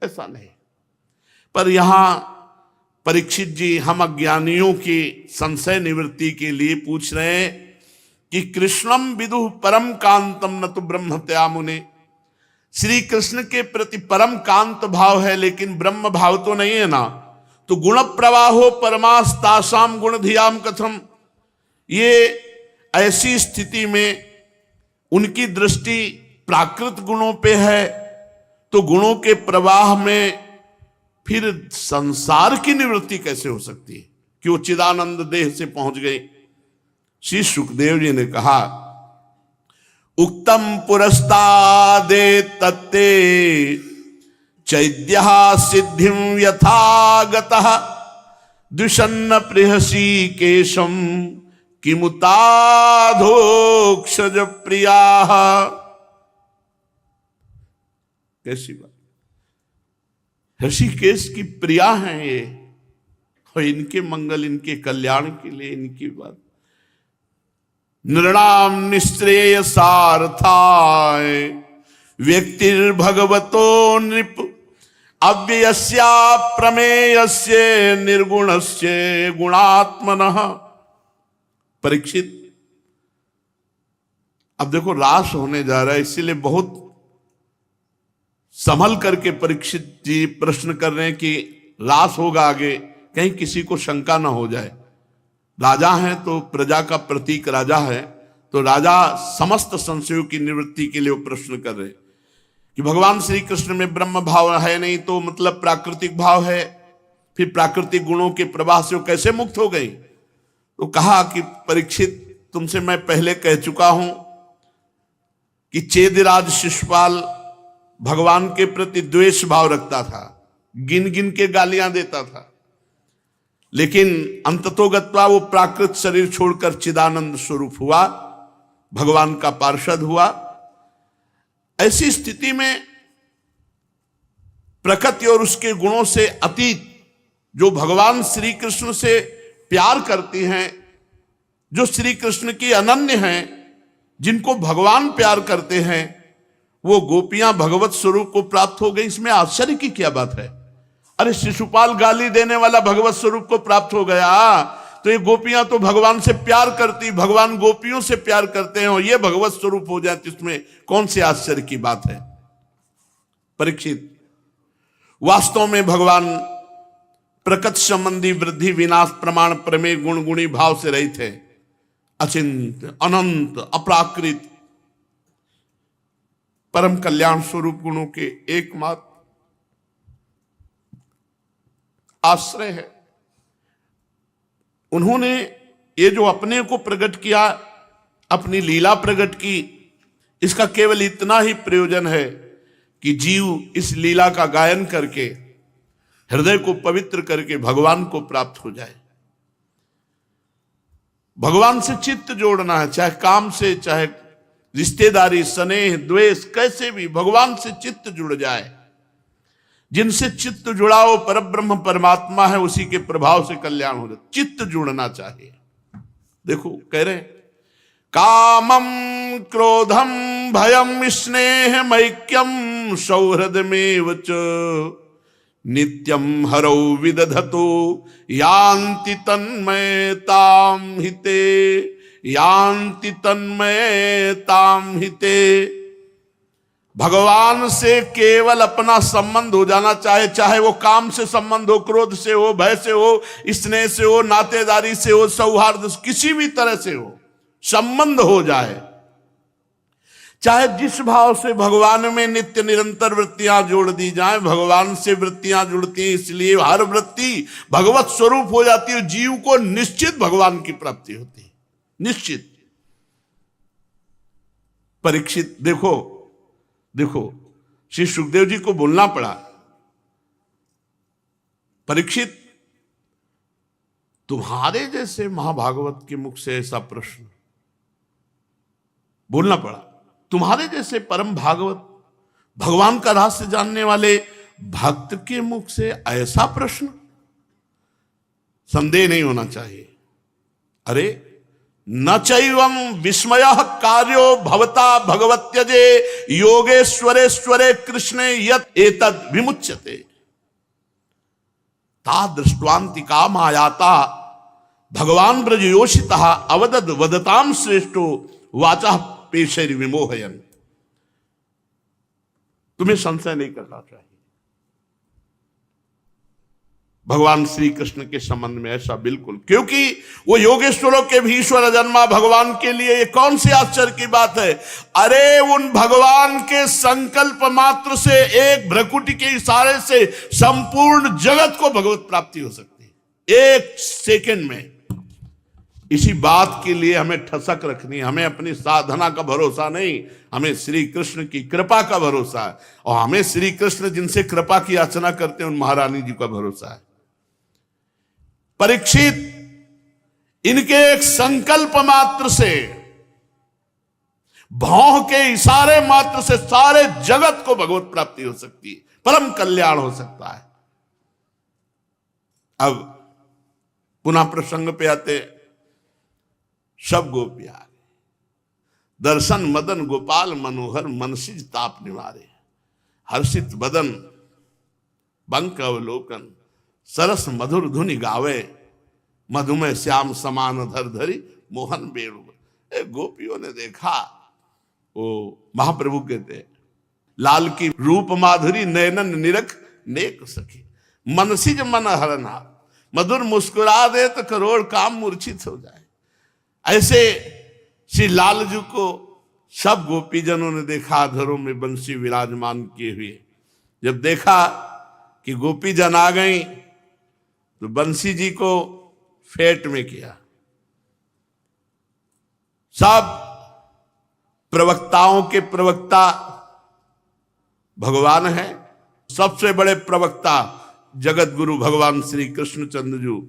ऐसा नहीं। पर यहां परीक्षित जी हम अज्ञानियों की संशय निवृत्ति के लिए पूछ रहे हैं कि कृष्णम विदुः परम कांतम न तो ब्रह्मतया मुने। श्री कृष्ण के प्रति परम कांत भाव है, लेकिन ब्रह्म भाव तो नहीं है ना। तो गुण प्रवाहो परमास्तासाम गुण धियाम कथम। ये ऐसी स्थिति में उनकी दृष्टि प्राकृत गुणों पे है, तो गुणों के प्रवाह में फिर संसार की निवृत्ति कैसे हो सकती है कि वो चिदानंद देह से पहुंच गई? श्री सुखदेव जी ने कहा, उक्तम पुरस्तादे तत्ते चैद्यः सिद्धिं यथागतः द्विषन्न प्रियसी केशम किमुताधोक्षज प्रियाः। कैसी बात! ऋषिकेश की प्रिया हैं ये, और इनके मंगल, इनके कल्याण के लिए इनकी बात। नृणाम निश्रेय सारथाय व्यक्तिर्भगवतो नृप अव्ययस्या प्रमेयस्य निर्गुणस्य गुणात्मनः। परीक्षित, अब देखो रास होने जा रहा है, इसीलिए बहुत संभल करके परीक्षित जी प्रश्न कर रहे हैं कि रास होगा आगे, कहीं किसी को शंका ना हो जाए। राजा है तो प्रजा का प्रतीक राजा है, तो राजा समस्त संशयों की निवृत्ति के लिए वो प्रश्न कर रहे कि भगवान श्री कृष्ण में ब्रह्म भाव है नहीं, तो मतलब प्राकृतिक भाव है, फिर प्राकृतिक गुणों के प्रवाह से वो कैसे मुक्त हो गई? तो कहा कि परीक्षित, तुमसे मैं पहले कह चुका हूं कि चेदिराज शिशुपाल भगवान के प्रति द्वेष भाव रखता था, गिन गिन के गालियां देता था, लेकिन अंततोगत्वा वो प्राकृत शरीर छोड़कर चिदानंद स्वरूप हुआ, भगवान का पार्षद हुआ। ऐसी स्थिति में प्रकृति और उसके गुणों से अतीत जो भगवान श्री कृष्ण से प्यार करती हैं, जो श्री कृष्ण की अनन्य हैं, जिनको भगवान प्यार करते हैं, वो गोपियां भगवत स्वरूप को प्राप्त हो गई। इसमें आश्चर्य की क्या बात है? अरे शिशुपाल गाली देने वाला भगवत स्वरूप को प्राप्त हो गया, तो ये गोपियां तो भगवान से प्यार करती, भगवान गोपियों से प्यार करते हैं, और ये भगवत स्वरूप हो जाए, तो इसमें कौन सी आश्चर्य की बात है? परीक्षित, वास्तव में भगवान प्रकृति संबंधी वृद्धि विनाश प्रमाण प्रमेय गुण गुणी भाव से रहित है, अचिंत अनंत अपराकृत परम कल्याण स्वरूप गुणों के एकमात्र आश्रय है। उन्होंने ये जो अपने को प्रकट किया, अपनी लीला प्रकट की, इसका केवल इतना ही प्रयोजन है कि जीव इस लीला का गायन करके हृदय को पवित्र करके भगवान को प्राप्त हो जाए। भगवान से चित्त जोड़ना है, चाहे काम से, चाहे रिश्तेदारी, स्नेह, द्वेष, कैसे भी भगवान से चित्त जुड़ जाए। जिनसे चित्त जुड़ाओ परब्रह्म परमात्मा है, उसी के प्रभाव से कल्याण हो जाए। चित्त जुड़ना चाहिए। देखो कह रहे कामम क्रोधम भयम स्नेह मैक्यम सौहृदमेव च नित्यम हरौ विदधतो यान्ति तन्मयताम हिते, यान्ति तन्मयताम हिते। भगवान से केवल अपना संबंध हो जाना चाहे, चाहे वो काम से संबंध हो, क्रोध से हो, भय से हो, स्नेह से हो, नातेदारी से हो, सौहार्द, किसी भी तरह से हो, संबंध हो जाए, चाहे जिस भाव से भगवान में नित्य निरंतर वृत्तियां जोड़ दी जाएं। भगवान से वृत्तियां जुड़ती हैं, इसलिए हर वृत्ति भगवत स्वरूप हो जाती है। जीव को निश्चित भगवान की प्राप्ति होती है, निश्चित। परीक्षित देखो श्री सुखदेव जी को बोलना पड़ा, परीक्षित तुम्हारे जैसे महाभागवत के मुख से ऐसा प्रश्न बोलना पड़ा, तुम्हारे जैसे परम भागवत भगवान का रहस्य जानने वाले भक्त के मुख से ऐसा प्रश्न, संदेह नहीं होना चाहिए। अरे न चैवं विस्मयः कार्यो भवता भगवत्यजे योगेश्वरेश्वरे कृष्णे यत् एतद् विमुच्यते ता दृष्ट्वान्तिका मायाता भगवान ब्रजयोषितः अवदद् वदतां श्रेष्ठो वाचः पेशैर् विमोहयन्। तुम्हें संशय नहीं करना चाहिए भगवान श्री कृष्ण के संबंध में, ऐसा बिल्कुल, क्योंकि वो योगेश्वरों के भी ईश्वर जन्मा भगवान के लिए ये कौन सी आश्चर्य की बात है। अरे उन भगवान के संकल्प मात्र से, एक भ्रकुटी के इशारे से संपूर्ण जगत को भगवत प्राप्ति हो सकती है, एक सेकंड में। इसी बात के लिए हमें ठसक रखनी, हमें अपनी साधना का भरोसा नहीं, हमें श्री कृष्ण की कृपा का भरोसा है। और हमें श्री कृष्ण जिनसे कृपा की याचना करते हैं उन महारानी जी का भरोसा है। परीक्षित, इनके एक संकल्प मात्र से, भौं के इशारे मात्र से सारे जगत को भगवत प्राप्ति हो सकती है, परम कल्याण हो सकता है। अब पुनः प्रसंग पे आते, सब गोपियां दर्शन मदन गोपाल मनोहर मनसिज ताप निवारे, हर्षित बदन बंक अवलोकन सरस मधुर धुनि गावे, मधुमय श्याम समान धर धरी मोहन बेणु। गोपियों ने देखा, वो महाप्रभु कहते लाल की रूप माधुरी नयनन निरख नेक सखी, मनसिज मन हरना, मधुर मुस्कुरा दे तो करोड़ काम मूर्छित हो जाए। ऐसे श्री लाल जी को सब गोपीजनों ने देखा अधरों में बंसी विराजमान किए हुए। जब देखा कि गोपी जन आ गई तो बंसी जी को फेट में किया। सब प्रवक्ताओं के प्रवक्ता भगवान है, सबसे बड़े प्रवक्ता जगत गुरु भगवान श्री कृष्ण चंद्र जी।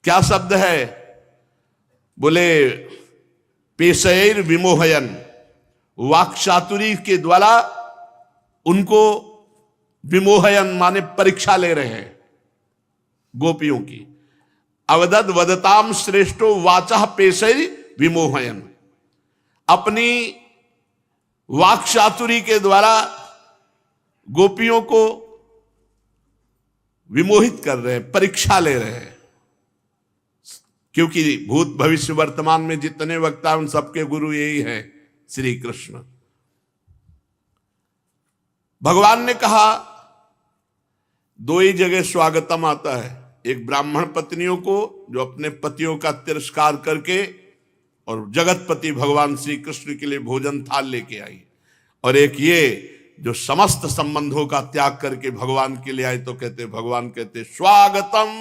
क्या शब्द है? बोले पेशैर विमोहयन, वाक्चातुरी के द्वारा उनको विमोहयन माने परीक्षा ले रहे हैं गोपियों की। अवदद वदताम श्रेष्ठो वाचा पेशैर विमोहयन, अपनी वाक्चातुरी के द्वारा गोपियों को विमोहित कर रहे हैं, परीक्षा ले रहे हैं। क्योंकि भूत भविष्य वर्तमान में जितने वक्ता उन सबके गुरु यही हैं, श्री कृष्ण। भगवान ने कहा दो ही जगह स्वागतम आता है, एक ब्राह्मण पत्नियों को जो अपने पतियों का तिरस्कार करके और जगतपति भगवान श्री कृष्ण के लिए भोजन थाल लेके आई, और एक ये जो समस्त संबंधों का त्याग करके भगवान के लिए आए। तो कहते, भगवान कहते स्वागतम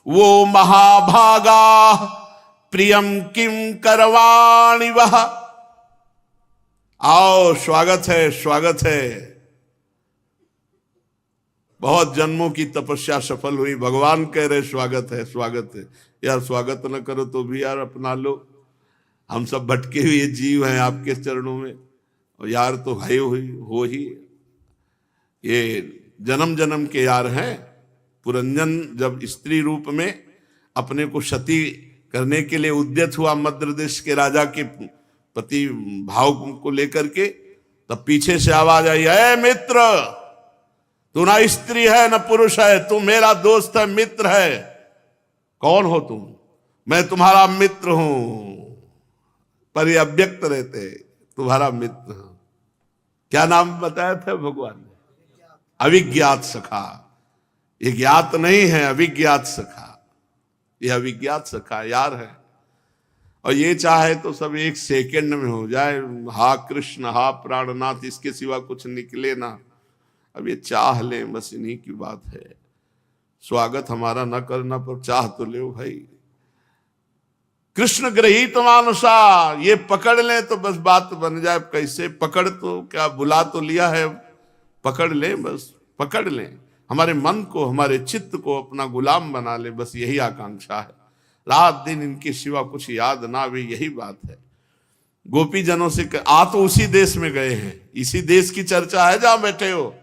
वो महाभागा प्रियम किम करवाणि वह। आओ, स्वागत है, स्वागत है। बहुत जन्मों की तपस्या सफल हुई, भगवान कह रहे स्वागत है, स्वागत है। यार स्वागत न करो तो भी यार अपना लो, हम सब भटके हुए जीव हैं आपके चरणों में, और यार तो है हो ही, ये जन्म जन्म के यार हैं। पुरंजन जब स्त्री रूप में अपने को सती करने के लिए उद्यत हुआ मध्य देश के राजा के पति भाव को लेकर के, तब पीछे से आवाज आई, है मित्र तू ना स्त्री है न पुरुष है, तू मेरा दोस्त है, मित्र है। कौन हो तुम? मैं तुम्हारा मित्र हूं, पर ये अव्यक्त रहते, तुम्हारा मित्र हूं। क्या नाम बताया था भगवान ने? अविज्ञात सखा। ये ज्ञात नहीं है, अविज्ञात सखा। ये अविज्ञात सखा यार है। और ये चाहे तो सब एक सेकंड में हो जाए, हा कृष्ण हा प्राणनाथ, इसके सिवा कुछ निकले ना। अब ये चाह ले, बस इन्हीं की बात है। स्वागत हमारा न करना पर चाह तो ले भाई। कृष्ण ग्रहीत मानुषा, ये पकड़ ले तो बस बात बन जाए। कैसे पकड़? तो क्या बुला तो लिया है, पकड़ ले, बस पकड़ ले। हमारे मन को, हमारे चित्त को अपना गुलाम बना ले, बस यही आकांक्षा है। रात दिन इनके सिवा कुछ याद ना आवे, यही बात है। गोपी जनों से आ तो उसी देश में गए हैं, इसी देश की चर्चा है जहां बैठे हो।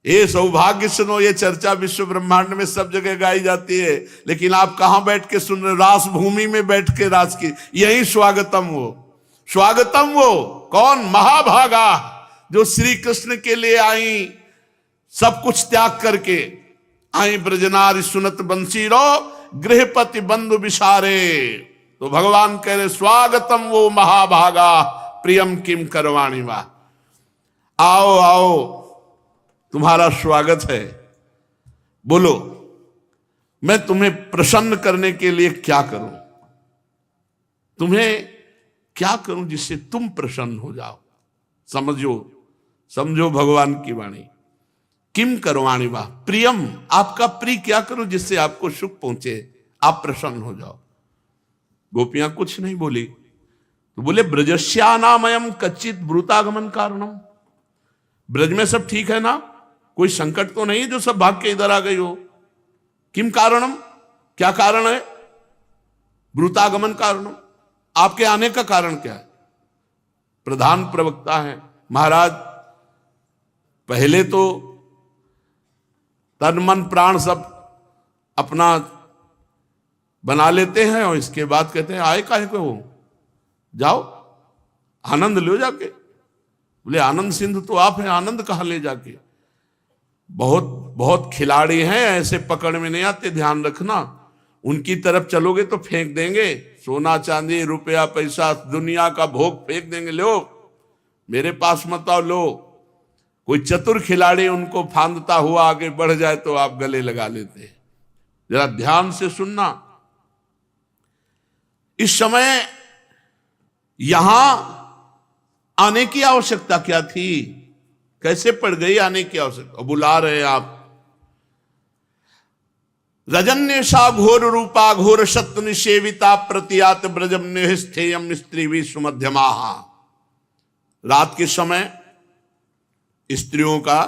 ये सौभाग्य सुनो, ये चर्चा विश्व ब्रह्मांड में सब जगह गाई जाती है, लेकिन आप कहां बैठ के सुन रहे? रास भूमि में बैठ के रास की। यही स्वागतम वो, स्वागतम वो कौन? महाभागा, जो श्री कृष्ण के लिए आई, सब कुछ त्याग करके आई। ब्रजनारी सुनत बंसी रो, गृहपति बंधु विसारे। तो भगवान कह रहे स्वागतम वो महाभागा, प्रियम किम करवाणी वा। आओ आओ, तुम्हारा स्वागत है। बोलो, मैं तुम्हें प्रसन्न करने के लिए क्या करूं? तुम्हें क्या करूं जिससे तुम प्रसन्न हो जाओ? समझो, समझो भगवान की वाणी। किम करवाणी वा, प्रियम, आपका प्रिय क्या करूं जिससे आपको सुख पहुंचे, आप प्रसन्न हो जाओ। गोपियां कुछ नहीं बोली, तो बोले ब्रजस्यानामयम कच्चित ब्रूतागमन कारणम। ब्रज में सब ठीक है ना? कोई संकट तो नहीं जो सब भाग के इधर आ गई हो? किम कारणम, क्या कारण है? ब्रूतागमन कारणम, आपके आने का कारण क्या है? प्रधान प्रवक्ता है महाराज। पहले तो तन मन प्राण सब अपना बना लेते हैं और इसके बाद कहते हैं आए काहे को हो, जाओ आनंद लो जाके। बोले आनंद सिंधु तो आप हैं, आनंद कहां ले जाके? बहुत बहुत खिलाड़ी हैं, ऐसे पकड़ में नहीं आते, ध्यान रखना। उनकी तरफ चलोगे तो फेंक देंगे, सोना चांदी रुपया पैसा दुनिया का भोग फेंक देंगे। लो मेरे पास मत आओ, लो। कोई चतुर खिलाड़ी उनको फांदता हुआ आगे बढ़ जाए तो आप गले लगा लेते हैं। जरा ध्यान से सुनना। इस समय यहां आने की आवश्यकता क्या थी? कैसे पड़ गई आने की आवश्यकता? बुला रहे आप। रजन्यषा घोर रूपा घोर शत्रु निषेविता प्रतियात ब्रजम निस्थेयम स्त्री भी सुमध्यमा। रात के समय स्त्रियों का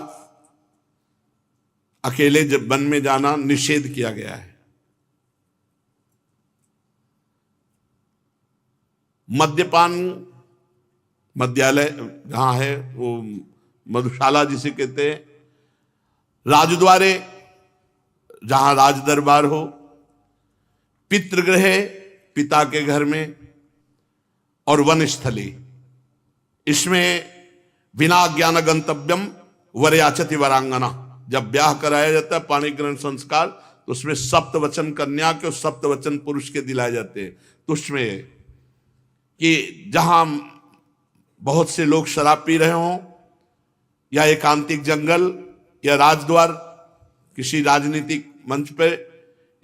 अकेले जब वन में जाना निषेध किया गया है। मद्यपान, मद्यालय जहां है वो मधुशाला जिसे कहते हैं, राजद्वारे जहां राज दरबार हो, पितृगृह पिता के घर में, और वनस्थली, इसमें बिना ज्ञान गंतव्यम वरयाचति वरांगना। जब ब्याह कराया जाता है पाणी ग्रहण संस्कार, तो उसमें सप्तवचन कन्या के और सप्तवचन पुरुष के दिलाए जाते हैं। तो उसमें कि जहां बहुत से लोग शराब पी रहे हों, या एकांतिक जंगल, या राजद्वार किसी राजनीतिक मंच पे,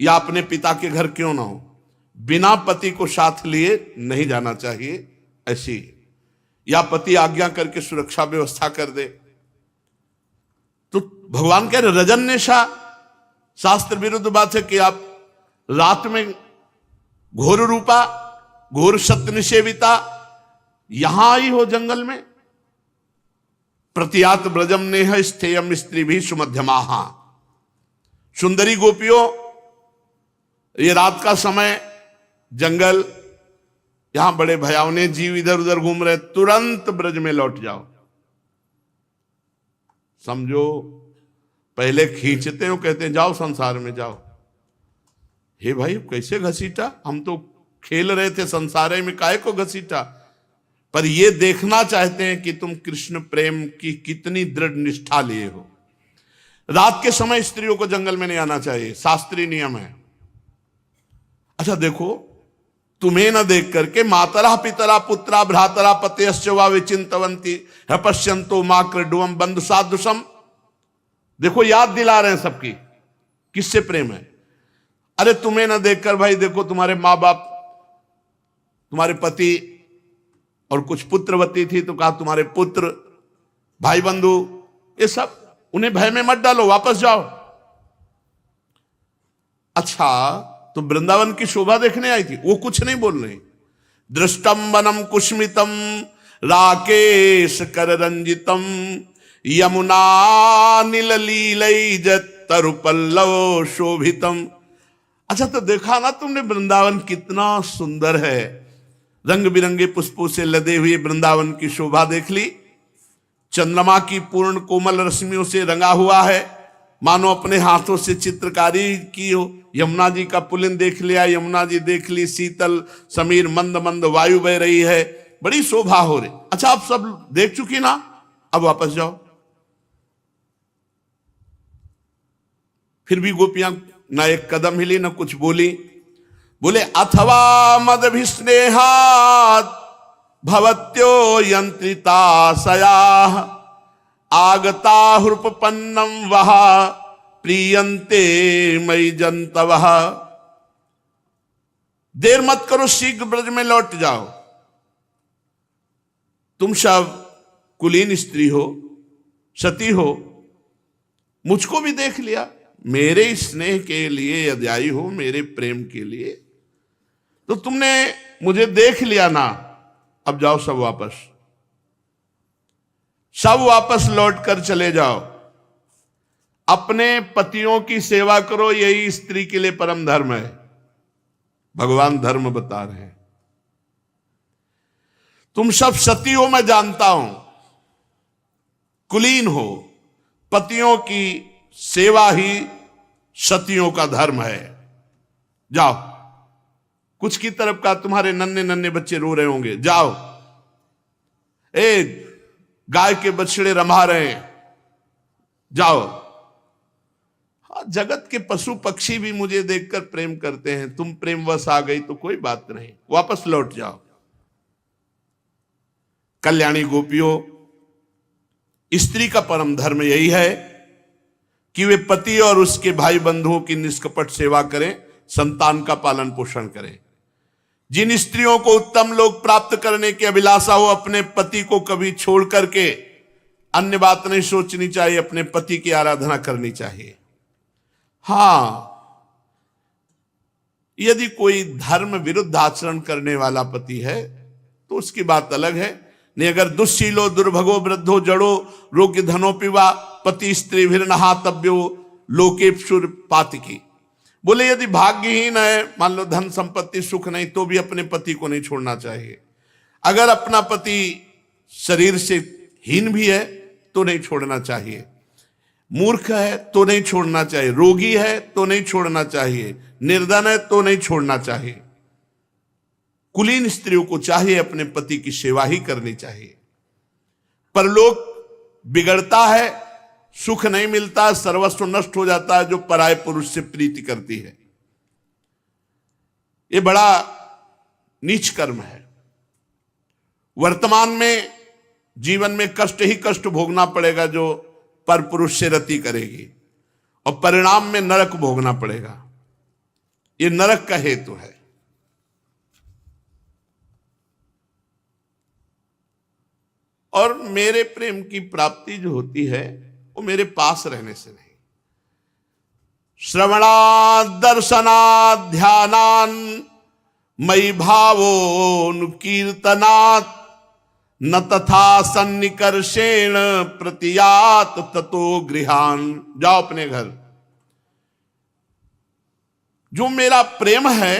या अपने पिता के घर क्यों ना हो, बिना पति को साथ लिए नहीं जाना चाहिए। ऐसी, या पति आज्ञा करके सुरक्षा व्यवस्था कर दे। तो भगवान कह रहे रजन्यषा, शास्त्र विरुद्ध बात है कि आप रात में घोर रूपा घोर सत्य निषेविता यहां आई हो जंगल में। प्रतियात ब्रजम नेह स्थेयम स्त्री भी सुमध्यमाहा। सुंदरी गोपियों, ये रात का समय जंगल, यहां बड़े भयावने जीव इधर उधर घूम रहे, तुरंत ब्रज में लौट जाओ। समझो, पहले खींचते हो, कहते हैं जाओ संसार में जाओ। हे भाई कैसे घसीटा? हम तो खेल रहे थे संसार में, काहे को घसीटा? पर ये देखना चाहते हैं कि तुम कृष्ण प्रेम की कितनी दृढ़ निष्ठा लिए हो। रात के समय स्त्रियों को जंगल में नहीं आना चाहिए, शास्त्रीय नियम है। अच्छा देखो, तुम्हें न देख करके मातरा पितरा पुत्रा भ्रातरा पतेश्च वा विचिंतवंती पश्यंतो माकृडुवम बंधु सादृशम। देखो याद दिला रहे हैं सबकी, किससे प्रेम है। अरे तुम्हें न देखकर भाई, देखो तुम्हारे माँ बाप, तुम्हारे पति और कुछ पुत्रवती थी तो कहा तुम्हारे पुत्र, भाई बंधु, ये सब, उन्हें भय में मत डालो, वापस जाओ। अच्छा, तो वृंदावन की शोभा देखने आई थी, वो कुछ नहीं बोल रही। दृष्टम वनम कुष्मितम राकेश कर रंजितम यमुना नील लीलैज तरुपल्लव शोभितम। अच्छा, तो देखा ना तुमने वृंदावन कितना सुंदर है, रंग बिरंगे पुष्पों से लदे हुए वृंदावन की शोभा देख ली। चंद्रमा की पूर्ण कोमल रश्मियों से रंगा हुआ है, मानो अपने हाथों से चित्रकारी की हो। यमुना जी का पुलिन देख लिया, यमुना जी देख ली, शीतल समीर मंद मंद वायु बह रही है, बड़ी शोभा हो रही। अच्छा, आप सब देख चुकी ना, अब वापस जाओ। फिर भी गोपियां ना एक कदम हिली, ना कुछ बोली। बोले अथवा मद भी स्नेहात भवत्यो यंत्रिता सया आगता हृपन्नम वहा प्रियंते मई जंतवः। देर मत करो, शीघ्र ब्रज में लौट जाओ। तुम सब कुलीन स्त्री हो, सती हो, मुझको भी देख लिया, मेरे स्नेह के लिए अध्यायी हो, मेरे प्रेम के लिए, तो तुमने मुझे देख लिया ना, अब जाओ सब वापस, सब वापस लौट कर चले जाओ। अपने पतियों की सेवा करो, यही स्त्री के लिए परम धर्म है। भगवान धर्म बता रहे हैं। तुम सब सती हो, मैं जानता हूं, कुलीन हो, पतियों की सेवा ही सतियों का धर्म है। जाओ। कुछ की तरफ का तुम्हारे नन्हे नन्हे बच्चे रो रहे होंगे, जाओ। गाय के बछड़े रमा रहे हैं, जाओ। हाँ, जगत के पशु पक्षी भी मुझे देखकर प्रेम करते हैं, तुम प्रेमवश आ गई तो कोई बात नहीं, वापस लौट जाओ। कल्याणी गोपियों, स्त्री का परम धर्म यही है कि वे पति और उसके भाई बंधुओं की निष्कपट सेवा करें, संतान का पालन पोषण करें। जिन स्त्रियों को उत्तम लोक प्राप्त करने की अभिलाषा हो, अपने पति को कभी छोड़ करके अन्य बात नहीं सोचनी चाहिए, अपने पति की आराधना करनी चाहिए। हां, यदि कोई धर्म विरुद्ध आचरण करने वाला पति है तो उसकी बात अलग है। नहीं, अगर दुश्शीलो दुर्भगो वृद्धो जड़ो रोग्य धनो पिवा पति स्त्री भिर्नहातव्यो लोकेप्सुर पातिकी। बोले यदि भाग्यहीन है, मान लो धन संपत्ति सुख नहीं, तो भी अपने पति को नहीं छोड़ना चाहिए। अगर अपना पति शरीर से हीन भी है तो नहीं छोड़ना चाहिए, मूर्ख है तो नहीं छोड़ना चाहिए, रोगी है तो नहीं छोड़ना चाहिए, निर्धन है तो नहीं छोड़ना चाहिए। कुलीन स्त्रियों को चाहिए अपने पति की सेवा ही करनी चाहिए। परलोक बिगड़ता है, सुख नहीं मिलता, सर्वस्व नष्ट हो जाता है जो पराये पुरुष से प्रीति करती है। ये बड़ा नीच कर्म है। वर्तमान में जीवन में कष्ट ही कष्ट भोगना पड़ेगा जो पर पुरुष से रति करेगी, और परिणाम में नरक भोगना पड़ेगा। ये नरक का हेतु है। और मेरे प्रेम की प्राप्ति जो होती है वो मेरे पास रहने से नहीं, श्रवणात् दर्शनात् ध्यानान् मयि भावोनुकीर्तनात् न तथा सन्निकर्षेण प्रतियात ततो गृहान। जाओ अपने घर। जो मेरा प्रेम है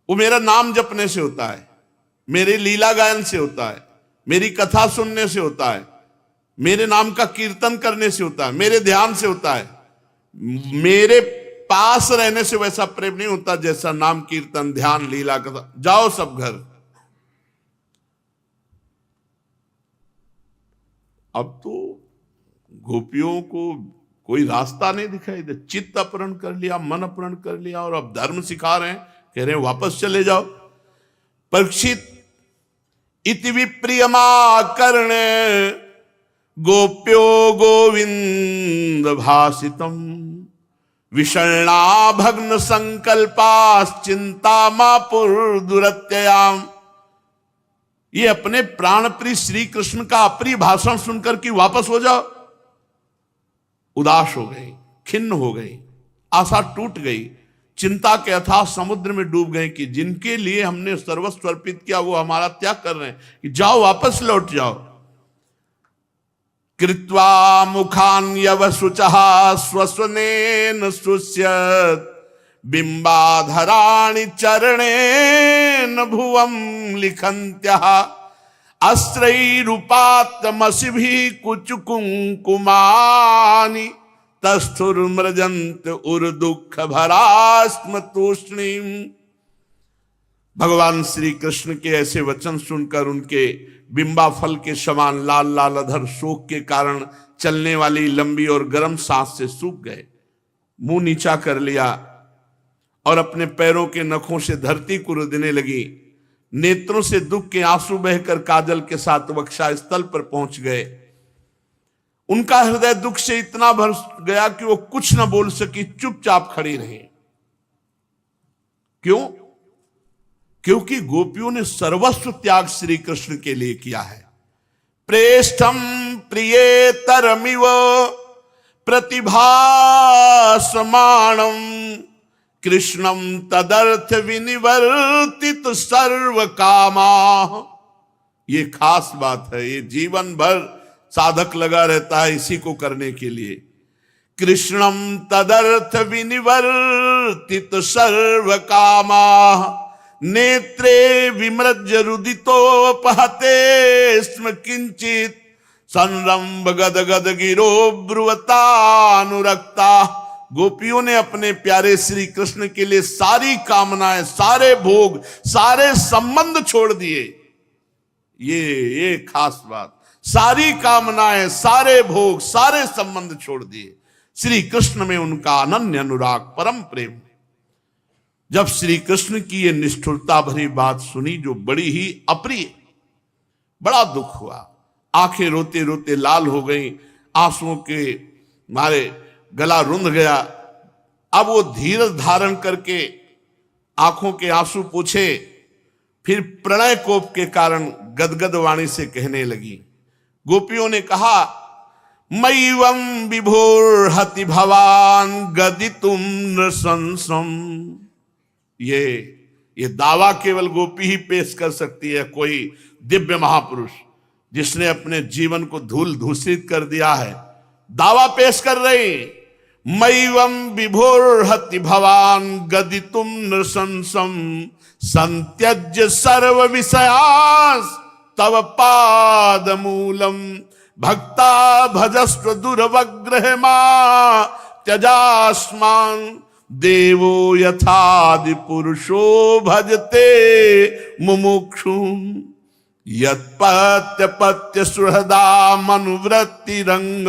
वो मेरा नाम जपने से होता है, मेरे लीला गायन से होता है, मेरी कथा सुनने से होता है, मेरे नाम का कीर्तन करने से होता है, मेरे ध्यान से होता है। मेरे पास रहने से वैसा प्रेम नहीं होता जैसा नाम कीर्तन ध्यान लीला कथा। जाओ सब घर। अब तो गोपियों को कोई रास्ता नहीं दिखाई दे। चित्त अपहरण कर लिया, मन अपहरण कर लिया, और अब धर्म सिखा रहे हैं, कह रहे हैं वापस चले जाओ। परीक्षित इति विप्रियमाकर्णे गोप्यो गोविंद भासितम विषण्णा भग्न संकल्पाश्चिंता मापुर दुरत्ययाम। ये अपने प्राण प्रिय श्री कृष्ण का अप्रिय भाषण सुनकर कि वापस हो जाओ, उदास हो गई, खिन्न हो गई, आशा टूट गई, चिंता के अथाह समुद्र में डूब गए कि जिनके लिए हमने सर्वस्व अर्पित किया वो हमारा त्याग कर रहे हैं, कि जाओ वापस लौट जाओ। कृत्वा मुखान्यवशुचः स्वस्नेन शुष्यत् बिंबाधराणि चरणेन भुवं लिखन्त्यः अस्त्रैरूपात्तमसिभिः कुचकुंकुमानि तस्थुर्मृजन्त उर्दुःख भरास्म तूष्णीम। भगवान श्री कृष्ण के ऐसे वचन सुनकर उनके बिंबा फल के समान लाल लाल अधर शोक के कारण चलने वाली लंबी और गर्म सांस से सूख गए। मुंह नीचा कर लिया और अपने पैरों के नखों से धरती को रुदने लगी। नेत्रों से दुख के आंसू बहकर काजल के साथ वक्षा स्थल पर पहुंच गए। उनका हृदय दुख से इतना भर गया कि वो कुछ न बोल सकी, चुपचाप खड़ी रही। क्यों? क्योंकि गोपियों ने सर्वस्व त्याग श्री कृष्ण के लिए किया है। प्रेष्ठम प्रियेतरमिव प्रतिभासमाणम कृष्णम तदर्थ विनिवर्तित सर्व कामा। ये खास बात है, ये जीवन भर साधक लगा रहता है इसी को करने के लिए। कृष्णम तदर्थ विनिवर्तित सर्व कामा नेत्रे विमृज्य रुदितोपहते स्म किंचित संरंभ गद गद गिरो ब्रुवतानुरक्ता। गोपियों ने अपने प्यारे श्री कृष्ण के लिए सारी कामनाएं, सारे भोग, सारे संबंध छोड़ दिए। ये खास बात, सारी कामनाएं, सारे भोग, सारे संबंध छोड़ दिए। श्री कृष्ण में उनका अनन्य अनुराग, परम प्रेम। जब श्री कृष्ण की ये निष्ठुरता भरी बात सुनी जो बड़ी ही अप्रिय, बड़ा दुख हुआ। आंखें रोते रोते लाल हो गई, आंसुओं के मारे गला रुंध गया। अब वो धीरज धारण करके आंखों के आंसू पोंछे, फिर प्रणय कोप के कारण गदगद वाणी से कहने लगी। गोपियों ने कहा, मय्यम विभोर्हति भवान गदितुम नृशंसम। ये दावा केवल गोपी ही पेश कर सकती है, कोई दिव्य महापुरुष जिसने अपने जीवन को धूल धूसित कर दिया है, दावा पेश कर रहे। मय्यम विभोर्हति भवान गदितुम नृशंसम संत्यज्य सर्व विषयास तव पाद मूलम भक्ता भजस्व दुर्वग्रह मा त्यजास्मान देवो यथादि पुरुषो भजते मुमुक्षु यत्पत्य पत्य सुहृदा मनुवृत्ति रंग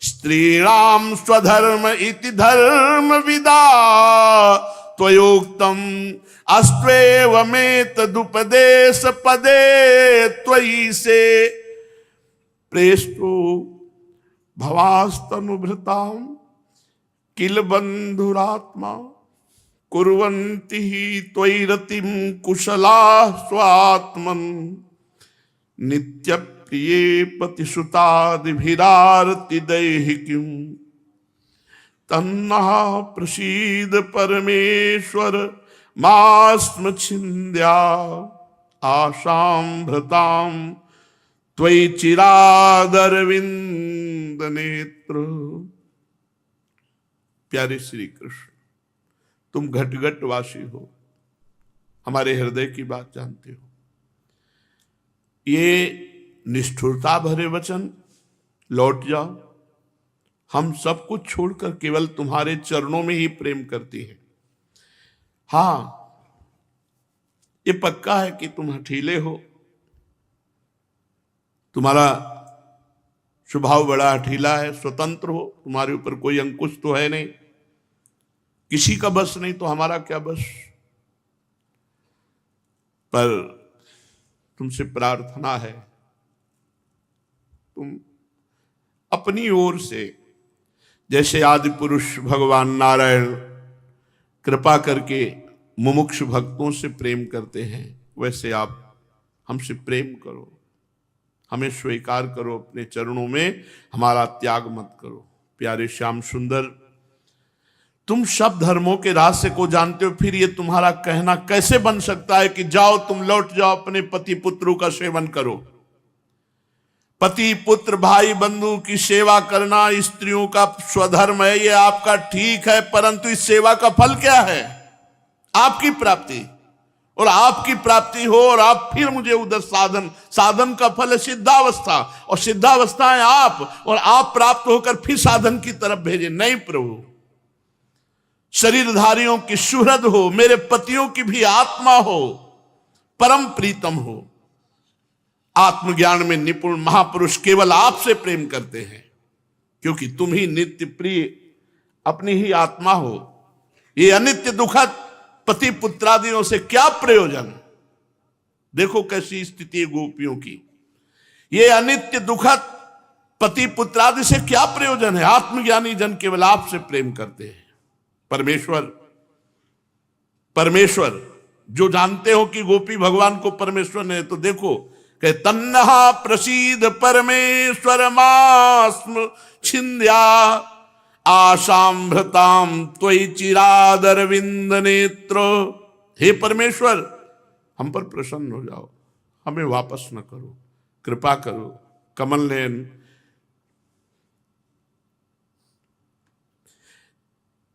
स्त्रीणाम स्वधर्म इति धर्म विदा त्वयोक्तम अस्त्वेवमेत दुपदेश पदे त्वयि से प्रेष्टो भवास्तनुभृताम किल बंधुरात्मा कुर्वन्ति ही त्वयि रतिम कुशला स्वात्मन नित्य प्रिये पतिसुतादिभिरारति दैहिकीं तन्नः प्रसीद परमेश्वर मास्म छिन्द्या आशां भृतां त्वयि चिरादरविंद नेत्र। प्यारे श्री कृष्ण, तुम घट घट वासी हो, हमारे हृदय की बात जानते हो। ये निष्ठुरता भरे वचन, लौट जाओ, हम सब कुछ छोड़कर केवल तुम्हारे चरणों में ही प्रेम करती हैं। हां, ये पक्का है कि तुम हठीले हो, तुम्हारा स्वभाव बड़ा हठीला है, स्वतंत्र हो, तुम्हारे ऊपर कोई अंकुश तो है नहीं, किसी का बस नहीं तो हमारा क्या बस। पर तुमसे प्रार्थना है, तुम अपनी ओर से, जैसे आदि पुरुष भगवान नारायण कृपा करके मुमुक्षु भक्तों से प्रेम करते हैं, वैसे आप हमसे प्रेम करो, हमें स्वीकार करो, अपने चरणों में हमारा त्याग मत करो। प्यारे श्याम सुंदर, तुम सब धर्मों के रहस्य को जानते हो, फिर ये तुम्हारा कहना कैसे बन सकता है कि जाओ तुम लौट जाओ अपने पति पुत्रों का सेवन करो। पति पुत्र भाई बंधु की सेवा करना स्त्रियों का स्वधर्म है, ये आपका ठीक है, परंतु इस सेवा का फल क्या है? आपकी प्राप्ति, और आपकी प्राप्ति हो और आप फिर मुझे उधर साधन का फल है सिद्धावस्था, और सिद्धावस्था है आप, और आप प्राप्त होकर फिर साधन की तरफ भेजे। नहीं प्रभु, शरीरधारियों की सुहृद हो, मेरे पतियों की भी आत्मा हो, परम प्रीतम हो। आत्मज्ञान में निपुण महापुरुष केवल आपसे प्रेम करते हैं, क्योंकि तुम ही नित्य प्रिय अपनी ही आत्मा हो। ये अनित्य दुखद पति पुत्रादियों से क्या प्रयोजन? देखो कैसी स्थिति गोपियों की। ये अनित्य दुखद पति पुत्रादि से क्या प्रयोजन है? आत्मज्ञानी जन केवल आपसे प्रेम करते हैं। परमेश्वर जो जानते हो कि गोपी भगवान को परमेश्वर ने, तो देखो कि तन्नहा प्रसीद परमेश्वर मास्म छिंद्या आशाम्भृताम त्वयि चिरादरविंद नेत्र। हे परमेश्वर, हम पर प्रसन्न हो जाओ, हमें वापस न करो, कृपा करो। कमल नयन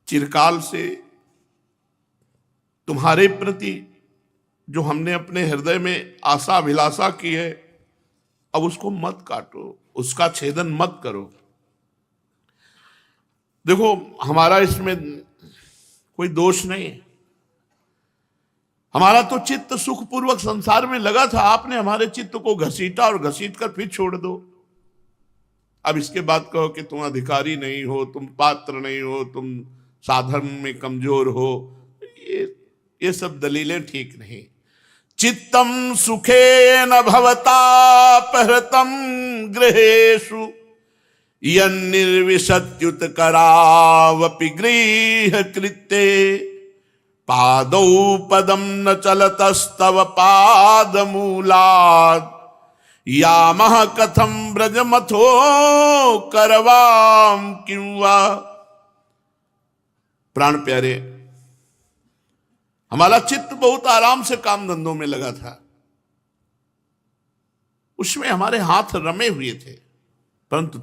चिरकाल से तुम्हारे प्रति जो हमने अपने हृदय में आशा अभिलाषा की है, अब उसको मत काटो, उसका छेदन मत करो। देखो हमारा इसमें कोई दोष नहीं है, हमारा तो चित्त सुखपूर्वक संसार में लगा था, आपने हमारे चित्त को घसीटा और घसीट कर फिर छोड़ दो। अब इसके बाद कहो कि तुम अधिकारी नहीं हो, तुम पात्र नहीं हो, तुम साधन में कमजोर हो, ये सब दलीलें ठीक नहीं। चित्तम सुखे न भवता परतम गृहेषु यन्निर्विशत्युत करावपि गृह कृत्ये पादौ पदम न चलतस्तव पादमूलात् यामः कथम ब्रजमथो करवाम किंवा। प्राण प्यारे, हमारा चित्त बहुत आराम से काम धंधों में लगा था, उसमें हमारे हाथ रमे हुए थे, परंतु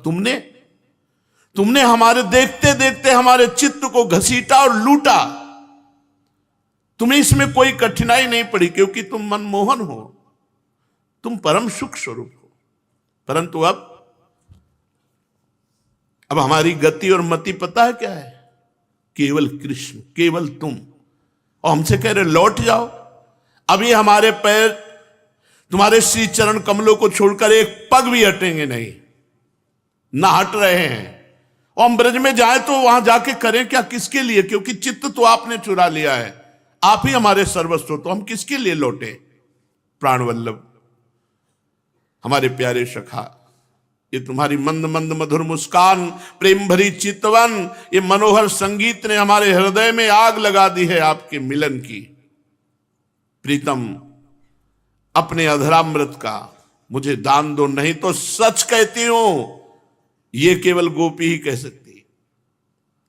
तुमने हमारे देखते देखते हमारे चित्त को घसीटा और लूटा। तुम्हें इसमें कोई कठिनाई नहीं पड़ी, क्योंकि तुम मनमोहन हो, तुम परम सुख स्वरूप हो। परंतु अब हमारी गति और मति पता है क्या है? केवल कृष्ण, केवल तुम। और हमसे कह रहे लौट जाओ। अभी हमारे पैर तुम्हारे श्री चरण कमलों को छोड़कर एक पग भी हटेंगे नहीं, ना हट रहे हैं। और हम ब्रज में जाए तो वहां जाके करें क्या, किसके लिए? क्योंकि चित्त तो आपने चुरा लिया है, आप ही हमारे सर्वस्व, तो हम किसके लिए लौटे? प्राणवल्लभ, हमारे प्यारे सखा, ये तुम्हारी मंद मंद मधुर मुस्कान, प्रेम भरी चितवन, ये मनोहर संगीत ने हमारे हृदय में आग लगा दी है आपके मिलन की। प्रीतम, अपने अधरामृत का मुझे दान दो, नहीं तो सच कहती हूं ये केवल गोपी ही कह सकती है,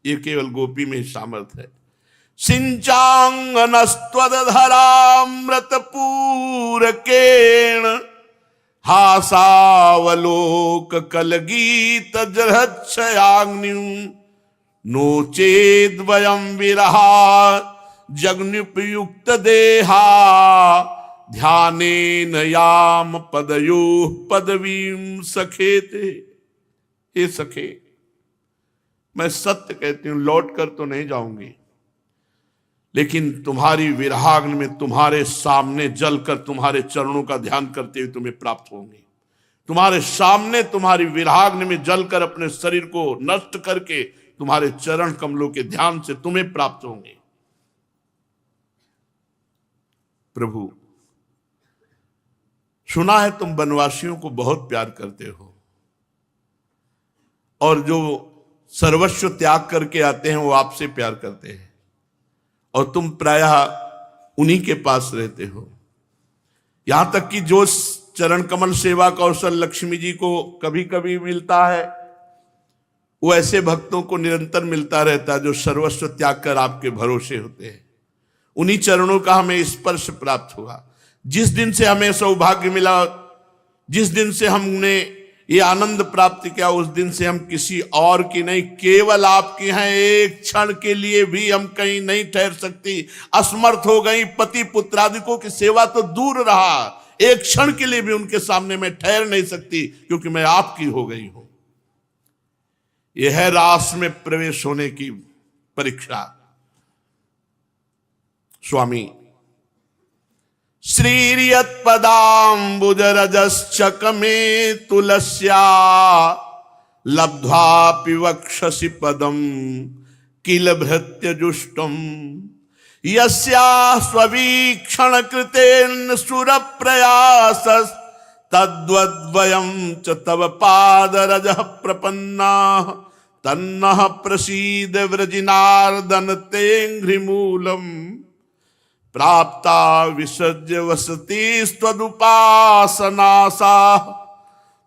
ये केवल गोपी में ही सामर्थ्य है। सिंचांगनस्त्वदधरामृत पूरकेण हासावलोक कल गीत जरच्छयाग्निं नो चेद्वयं विरहा जग्नुपयुक्त देहा ध्यानेन याम पदयोः पदवीं सखेते। हे सखे, मैं सत्य कहती हूं, लौट कर तो नहीं जाऊंगी, लेकिन तुम्हारी विरहाग्नि में तुम्हारे सामने जलकर तुम्हारे चरणों का ध्यान करते हुए तुम्हें प्राप्त होंगे। तुम्हारे सामने तुम्हारी विराग्नि में जलकर अपने शरीर को नष्ट करके तुम्हारे चरण कमलों के ध्यान से तुम्हें प्राप्त होंगे। प्रभु, सुना है तुम वनवासियों को बहुत प्यार करते हो और जो सर्वस्व त्याग करके आते हैं वो आपसे प्यार करते हैं और तुम प्रायः उन्हीं के पास रहते हो। यहां तक कि जो चरण कमल सेवा कौशल लक्ष्मी जी को कभी कभी मिलता है, वो ऐसे भक्तों को निरंतर मिलता रहता है जो सर्वस्व त्याग कर आपके भरोसे होते हैं। उन्हीं चरणों का हमें स्पर्श प्राप्त हुआ। जिस दिन से हमें सौभाग्य मिला, जिस दिन से हमने ये आनंद प्राप्त किया, उस दिन से हम किसी और की नहीं, केवल आपकी हैं। एक क्षण के लिए भी हम कहीं नहीं ठहर सकती। असमर्थ हो गई, पति पुत्रादिकों की सेवा तो दूर रहा, एक क्षण के लिए भी उनके सामने मैं ठहर नहीं सकती, क्योंकि मैं आपकी हो गई हूं। यह है रास में प्रवेश होने की परीक्षा। स्वामी, श्रीर्यत्पदाम्बुजरजश्चकमे तुलस्या लब्ध्वापि वक्षसि पदम किल भृत्यजुष्टम यस्या स्ववीक्षण कृतेन सुरप्रयास तद्वद्वयं च तव पादरजः प्रपन्नाः तन्नः प्रसीद व्रजिनार्दन तेङ्घ्रिमूलम् प्राप्ता विसर्ज्य वसति त्वदुपासनासा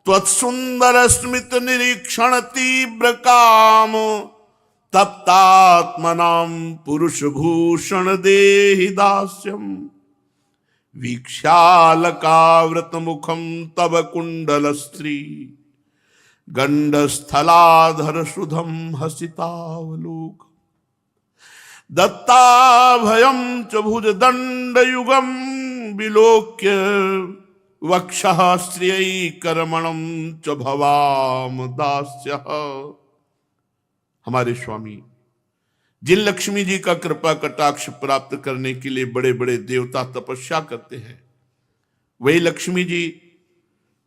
त्वत्सुंदर स्मित निरीक्षण तीव्र काम तप्तात्मनां पुरुष भूषण देहि दास्यम वीक्षालकावृत मुखम तव कुंडल स्त्री गंडस्थलाधर सुधम हसितावलोक दत्ताभयं च भुजदंड युगम विलोक्य वक्षः स्त्रियै कर्मणं च भवाम दास्यः। हमारे स्वामी, जिन लक्ष्मी जी का कृपा कटाक्ष प्राप्त करने के लिए बड़े बड़े देवता तपस्या करते हैं, वही लक्ष्मी जी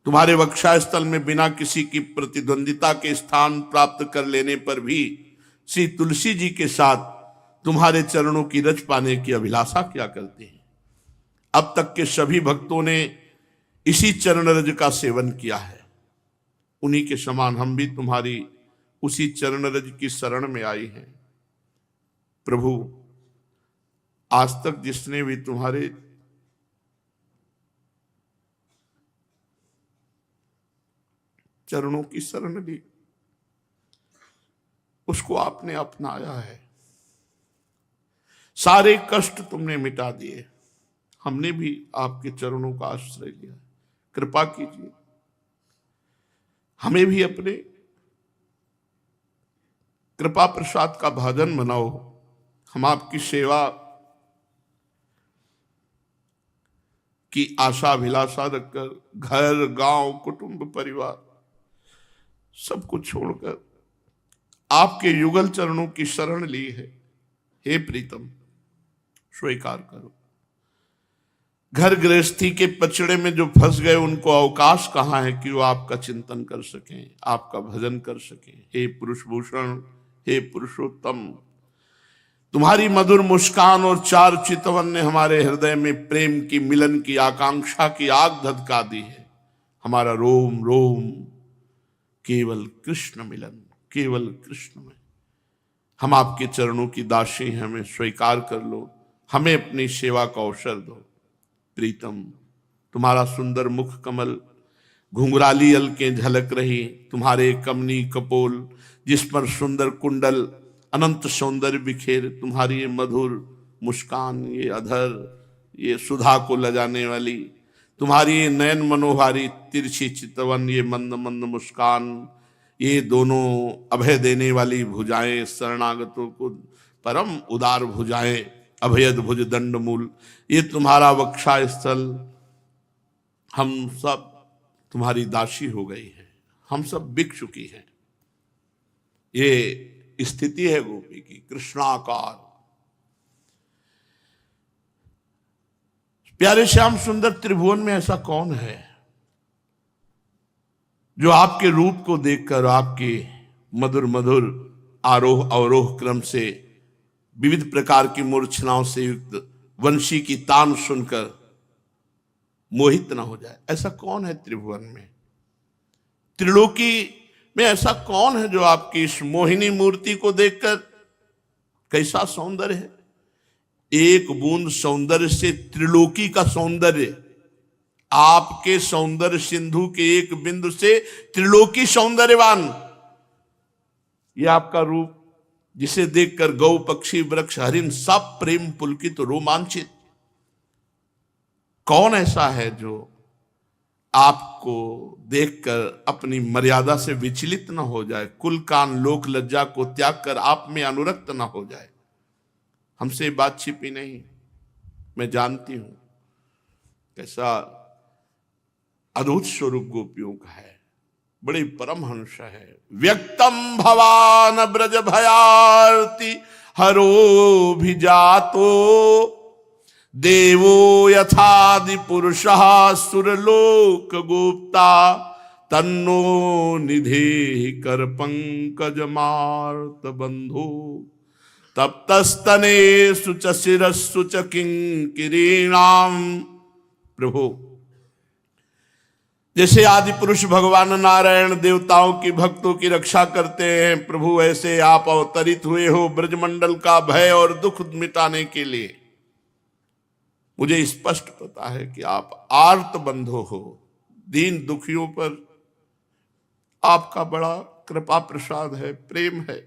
तुम्हारे वक्षास्थल में बिना किसी की प्रतिद्वंदिता के स्थान प्राप्त कर लेने पर भी श्री तुलसी जी के साथ तुम्हारे चरणों की रज पाने की अभिलाषा क्या करते हैं। अब तक के सभी भक्तों ने इसी चरण रज का सेवन किया है। उन्हीं के समान हम भी तुम्हारी उसी चरण रज की शरण में आई हैं। प्रभु, आज तक जिसने भी तुम्हारे चरणों की शरण ली, उसको आपने अपनाया है। सारे कष्ट तुमने मिटा दिए। हमने भी आपके चरणों का आश्रय लिया। कृपा कीजिए, हमें भी अपने कृपा प्रसाद का भाजन बनाओ। हम आपकी सेवा की आशा अभिलाषा रखकर घर, गांव, कुटुंब, परिवार सब कुछ छोड़कर आपके युगल चरणों की शरण ली है। हे प्रीतम, स्वीकार करो। घर गृहस्थी के पचड़े में जो फंस गए, उनको अवकाश कहाँ है कि वो आपका चिंतन कर सकें, आपका भजन कर सकें। हे पुरुष भूषण, हे पुरुषोत्तम, तुम्हारी मधुर मुस्कान और चार चितवन ने हमारे हृदय में प्रेम की, मिलन की, आकांक्षा की आग धधका दी है। हमारा रोम रोम केवल कृष्ण मिलन, केवल कृष्ण में। हम आपके चरणों की दासी हैं, हमें स्वीकार कर लो। हमें अपनी सेवा का अवसर दो। प्रीतम, तुम्हारा सुंदर मुख कमल, घुंघराली अलकें झलक रही, तुम्हारे कमनी कपोल जिस पर सुंदर कुंडल अनंत सौंदर्य बिखेर, तुम्हारी ये मधुर मुस्कान, ये अधर, ये सुधा को लजाने वाली तुम्हारी ये नयन मनोहारी तिरछी चितवन, ये मंद मंद मुस्कान, ये दोनों अभय देने वाली भुजाएं, शरणागतों को परम उदार भुजाएं, अभयद भुज दंड मूल, ये तुम्हारा वक्षा स्थल, हम सब तुम्हारी दासी हो गई हैं। हम सब बिक चुकी हैं। ये स्थिति है गोपी की, कृष्णाकार। प्यारे श्याम सुंदर त्रिभुवन में ऐसा कौन है जो आपके रूप को देखकर, आपके मधुर मधुर आरोह अवरोह क्रम से विविध प्रकार की मूर्छनाओं से युक्त वंशी की तान सुनकर मोहित न हो जाए। ऐसा कौन है त्रिभुवन में, त्रिलोकी में ऐसा कौन है जो आपकी इस मोहिनी मूर्ति को देखकर, कैसा सौंदर्य है, एक बूंद सौंदर्य से त्रिलोकी का सौंदर्य, आपके सौंदर्य सिंधु के एक बिंदु से त्रिलोकी सौंदर्यवान, ये आपका रूप जिसे देखकर गौ पक्षी वृक्ष हरिण सब प्रेम पुलकित रोमांचित। कौन ऐसा है जो आपको देखकर अपनी मर्यादा से विचलित न हो जाए, कुल कान लोक लज्जा को त्याग कर आप में अनुरक्त न हो जाए। हमसे बात छिपी नहीं, मैं जानती हूं कैसा अद्भुत स्वरूप गोपियों का है, बड़े परमहंस है। व्यक्तम भवान ब्रज भयार्ति हरो भी जातो, देवो यथादि पुरुषः सुरलोक गोप्ता, तन्नो निधे कर पंकज मार्त बंधु, तप्तस्तने सुच शिरस्सु च किंकिरीणाम। प्रभु, जैसे आदि पुरुष भगवान नारायण देवताओं की भक्तों की रक्षा करते हैं, प्रभु ऐसे आप अवतरित हुए हो ब्रजमंडल का भय और दुख मिटाने के लिए। मुझे स्पष्ट पता है कि आप आर्त बंधु हो, दीन दुखियों पर आपका बड़ा कृपा प्रसाद है, प्रेम है।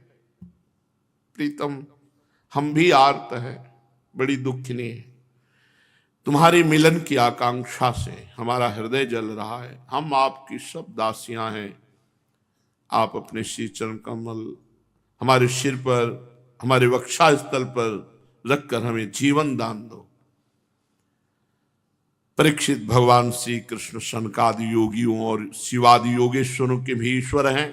प्रीतम, हम भी आर्त हैं, बड़ी दुखिनी है। तुम्हारी मिलन की आकांक्षा से हमारा हृदय जल रहा है। हम आपकी सब दासियां हैं। आप अपने श्री चरण कमल हमारे सिर पर, हमारे वक्षा स्थल पर रखकर हमें जीवन दान दो। परीक्षित भगवान श्री कृष्ण सनकादि योगियों और शिवादि योगेश्वरों के भी ईश्वर हैं।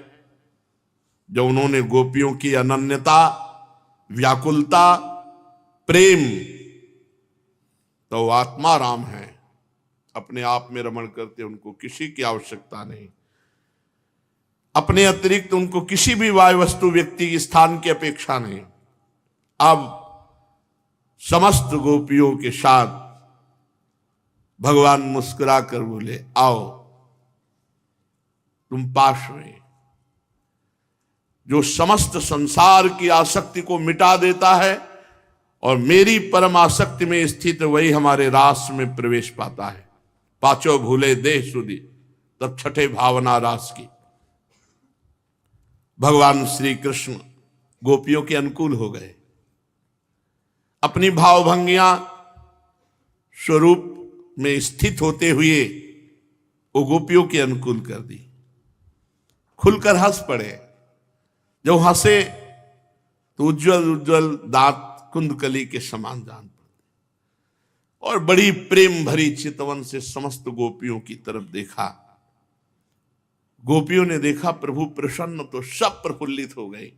जो उन्होंने गोपियों की अनन्यता, व्याकुलता, प्रेम, तो आत्मा राम है, अपने आप में रमण करते, उनको किसी की आवश्यकता नहीं। अपने अतिरिक्त उनको किसी भी वाय वस्तु व्यक्ति की स्थान की अपेक्षा नहीं। अब समस्त गोपियों के साथ भगवान मुस्कुरा कर बोले, आओ तुम पास में। जो समस्त संसार की आसक्ति को मिटा देता है और मेरी परम आसक्ति में स्थित, वही हमारे रास में प्रवेश पाता है। पांचों भूले देह सुधी, तब छठे भावना रास की। भगवान श्री कृष्ण गोपियों के अनुकूल हो गए। अपनी भावभंगियां स्वरूप में स्थित होते हुए वो गोपियों के अनुकूल कर दी। खुलकर हंस पड़े। जब हंसे तो उज्जवल उज्जवल दांत कुंदकली के समान जान पड़े और बड़ी प्रेम भरी चितवन से समस्त गोपियों की तरफ देखा। गोपियों ने देखा प्रभु प्रसन्न, तो सब प्रफुल्लित हो गई।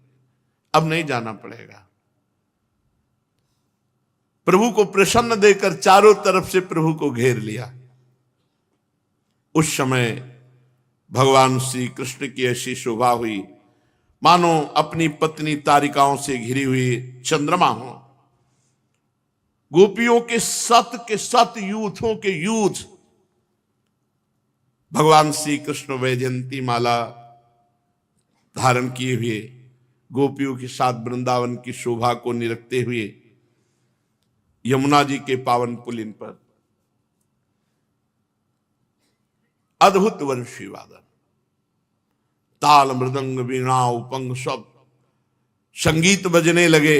अब नहीं जाना पड़ेगा। प्रभु को प्रसन्न देकर चारों तरफ से प्रभु को घेर लिया। उस समय भगवान श्री कृष्ण की ऐसी शोभा हुई मानो अपनी पत्नी तारिकाओं से घिरी हुई चंद्रमा हो। गोपियों के सत यूथों के यूथ भगवान श्री कृष्ण वैजयंती माला धारण किए हुए गोपियों के साथ वृंदावन की शोभा को निरखते हुए यमुना जी के पावन पुलिन पर अद्भुत वंशी वादन, ताल मृदंग वीणा उपंग सब संगीत बजने लगे।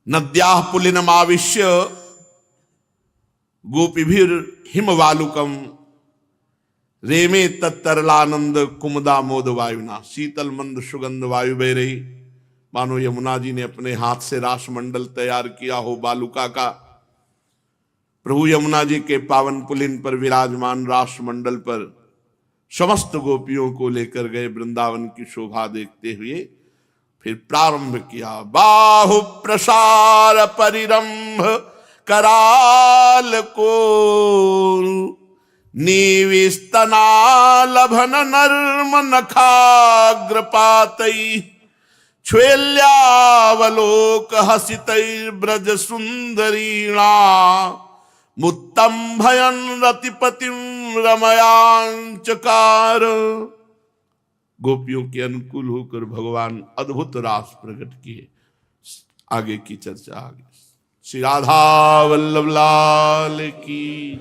नद्याः पुलिनमाविश्य गोपीभिर हिमवालुकम, रेमे तत्तरलानंद कुमुदा मोद वायुना। शीतल मंद सुगंध वायु बह रही, मानो यमुना जी ने अपने हाथ से रासमंडल तैयार किया हो बालुका का। प्रभु यमुना जी के पावन पुलिन पर विराजमान रासमंडल पर समस्त गोपियों को लेकर गए। वृंदावन की शोभा देखते हुए फिर प्रारंभ किया। बाहु प्रसार परिरंभ कराल को, नीविस्तनालभन नर्म नखाग्रपातै छ्वेल्यावलोक हसितैर्ब्रज सुंदरीणा मुत्तम भयन रतिपतिम रमयांचकार। गोपियों के अनुकूल होकर भगवान अद्भुत रास प्रकट किए। आगे की चर्चा आगे। श्री राधा वल्लभ लाल की।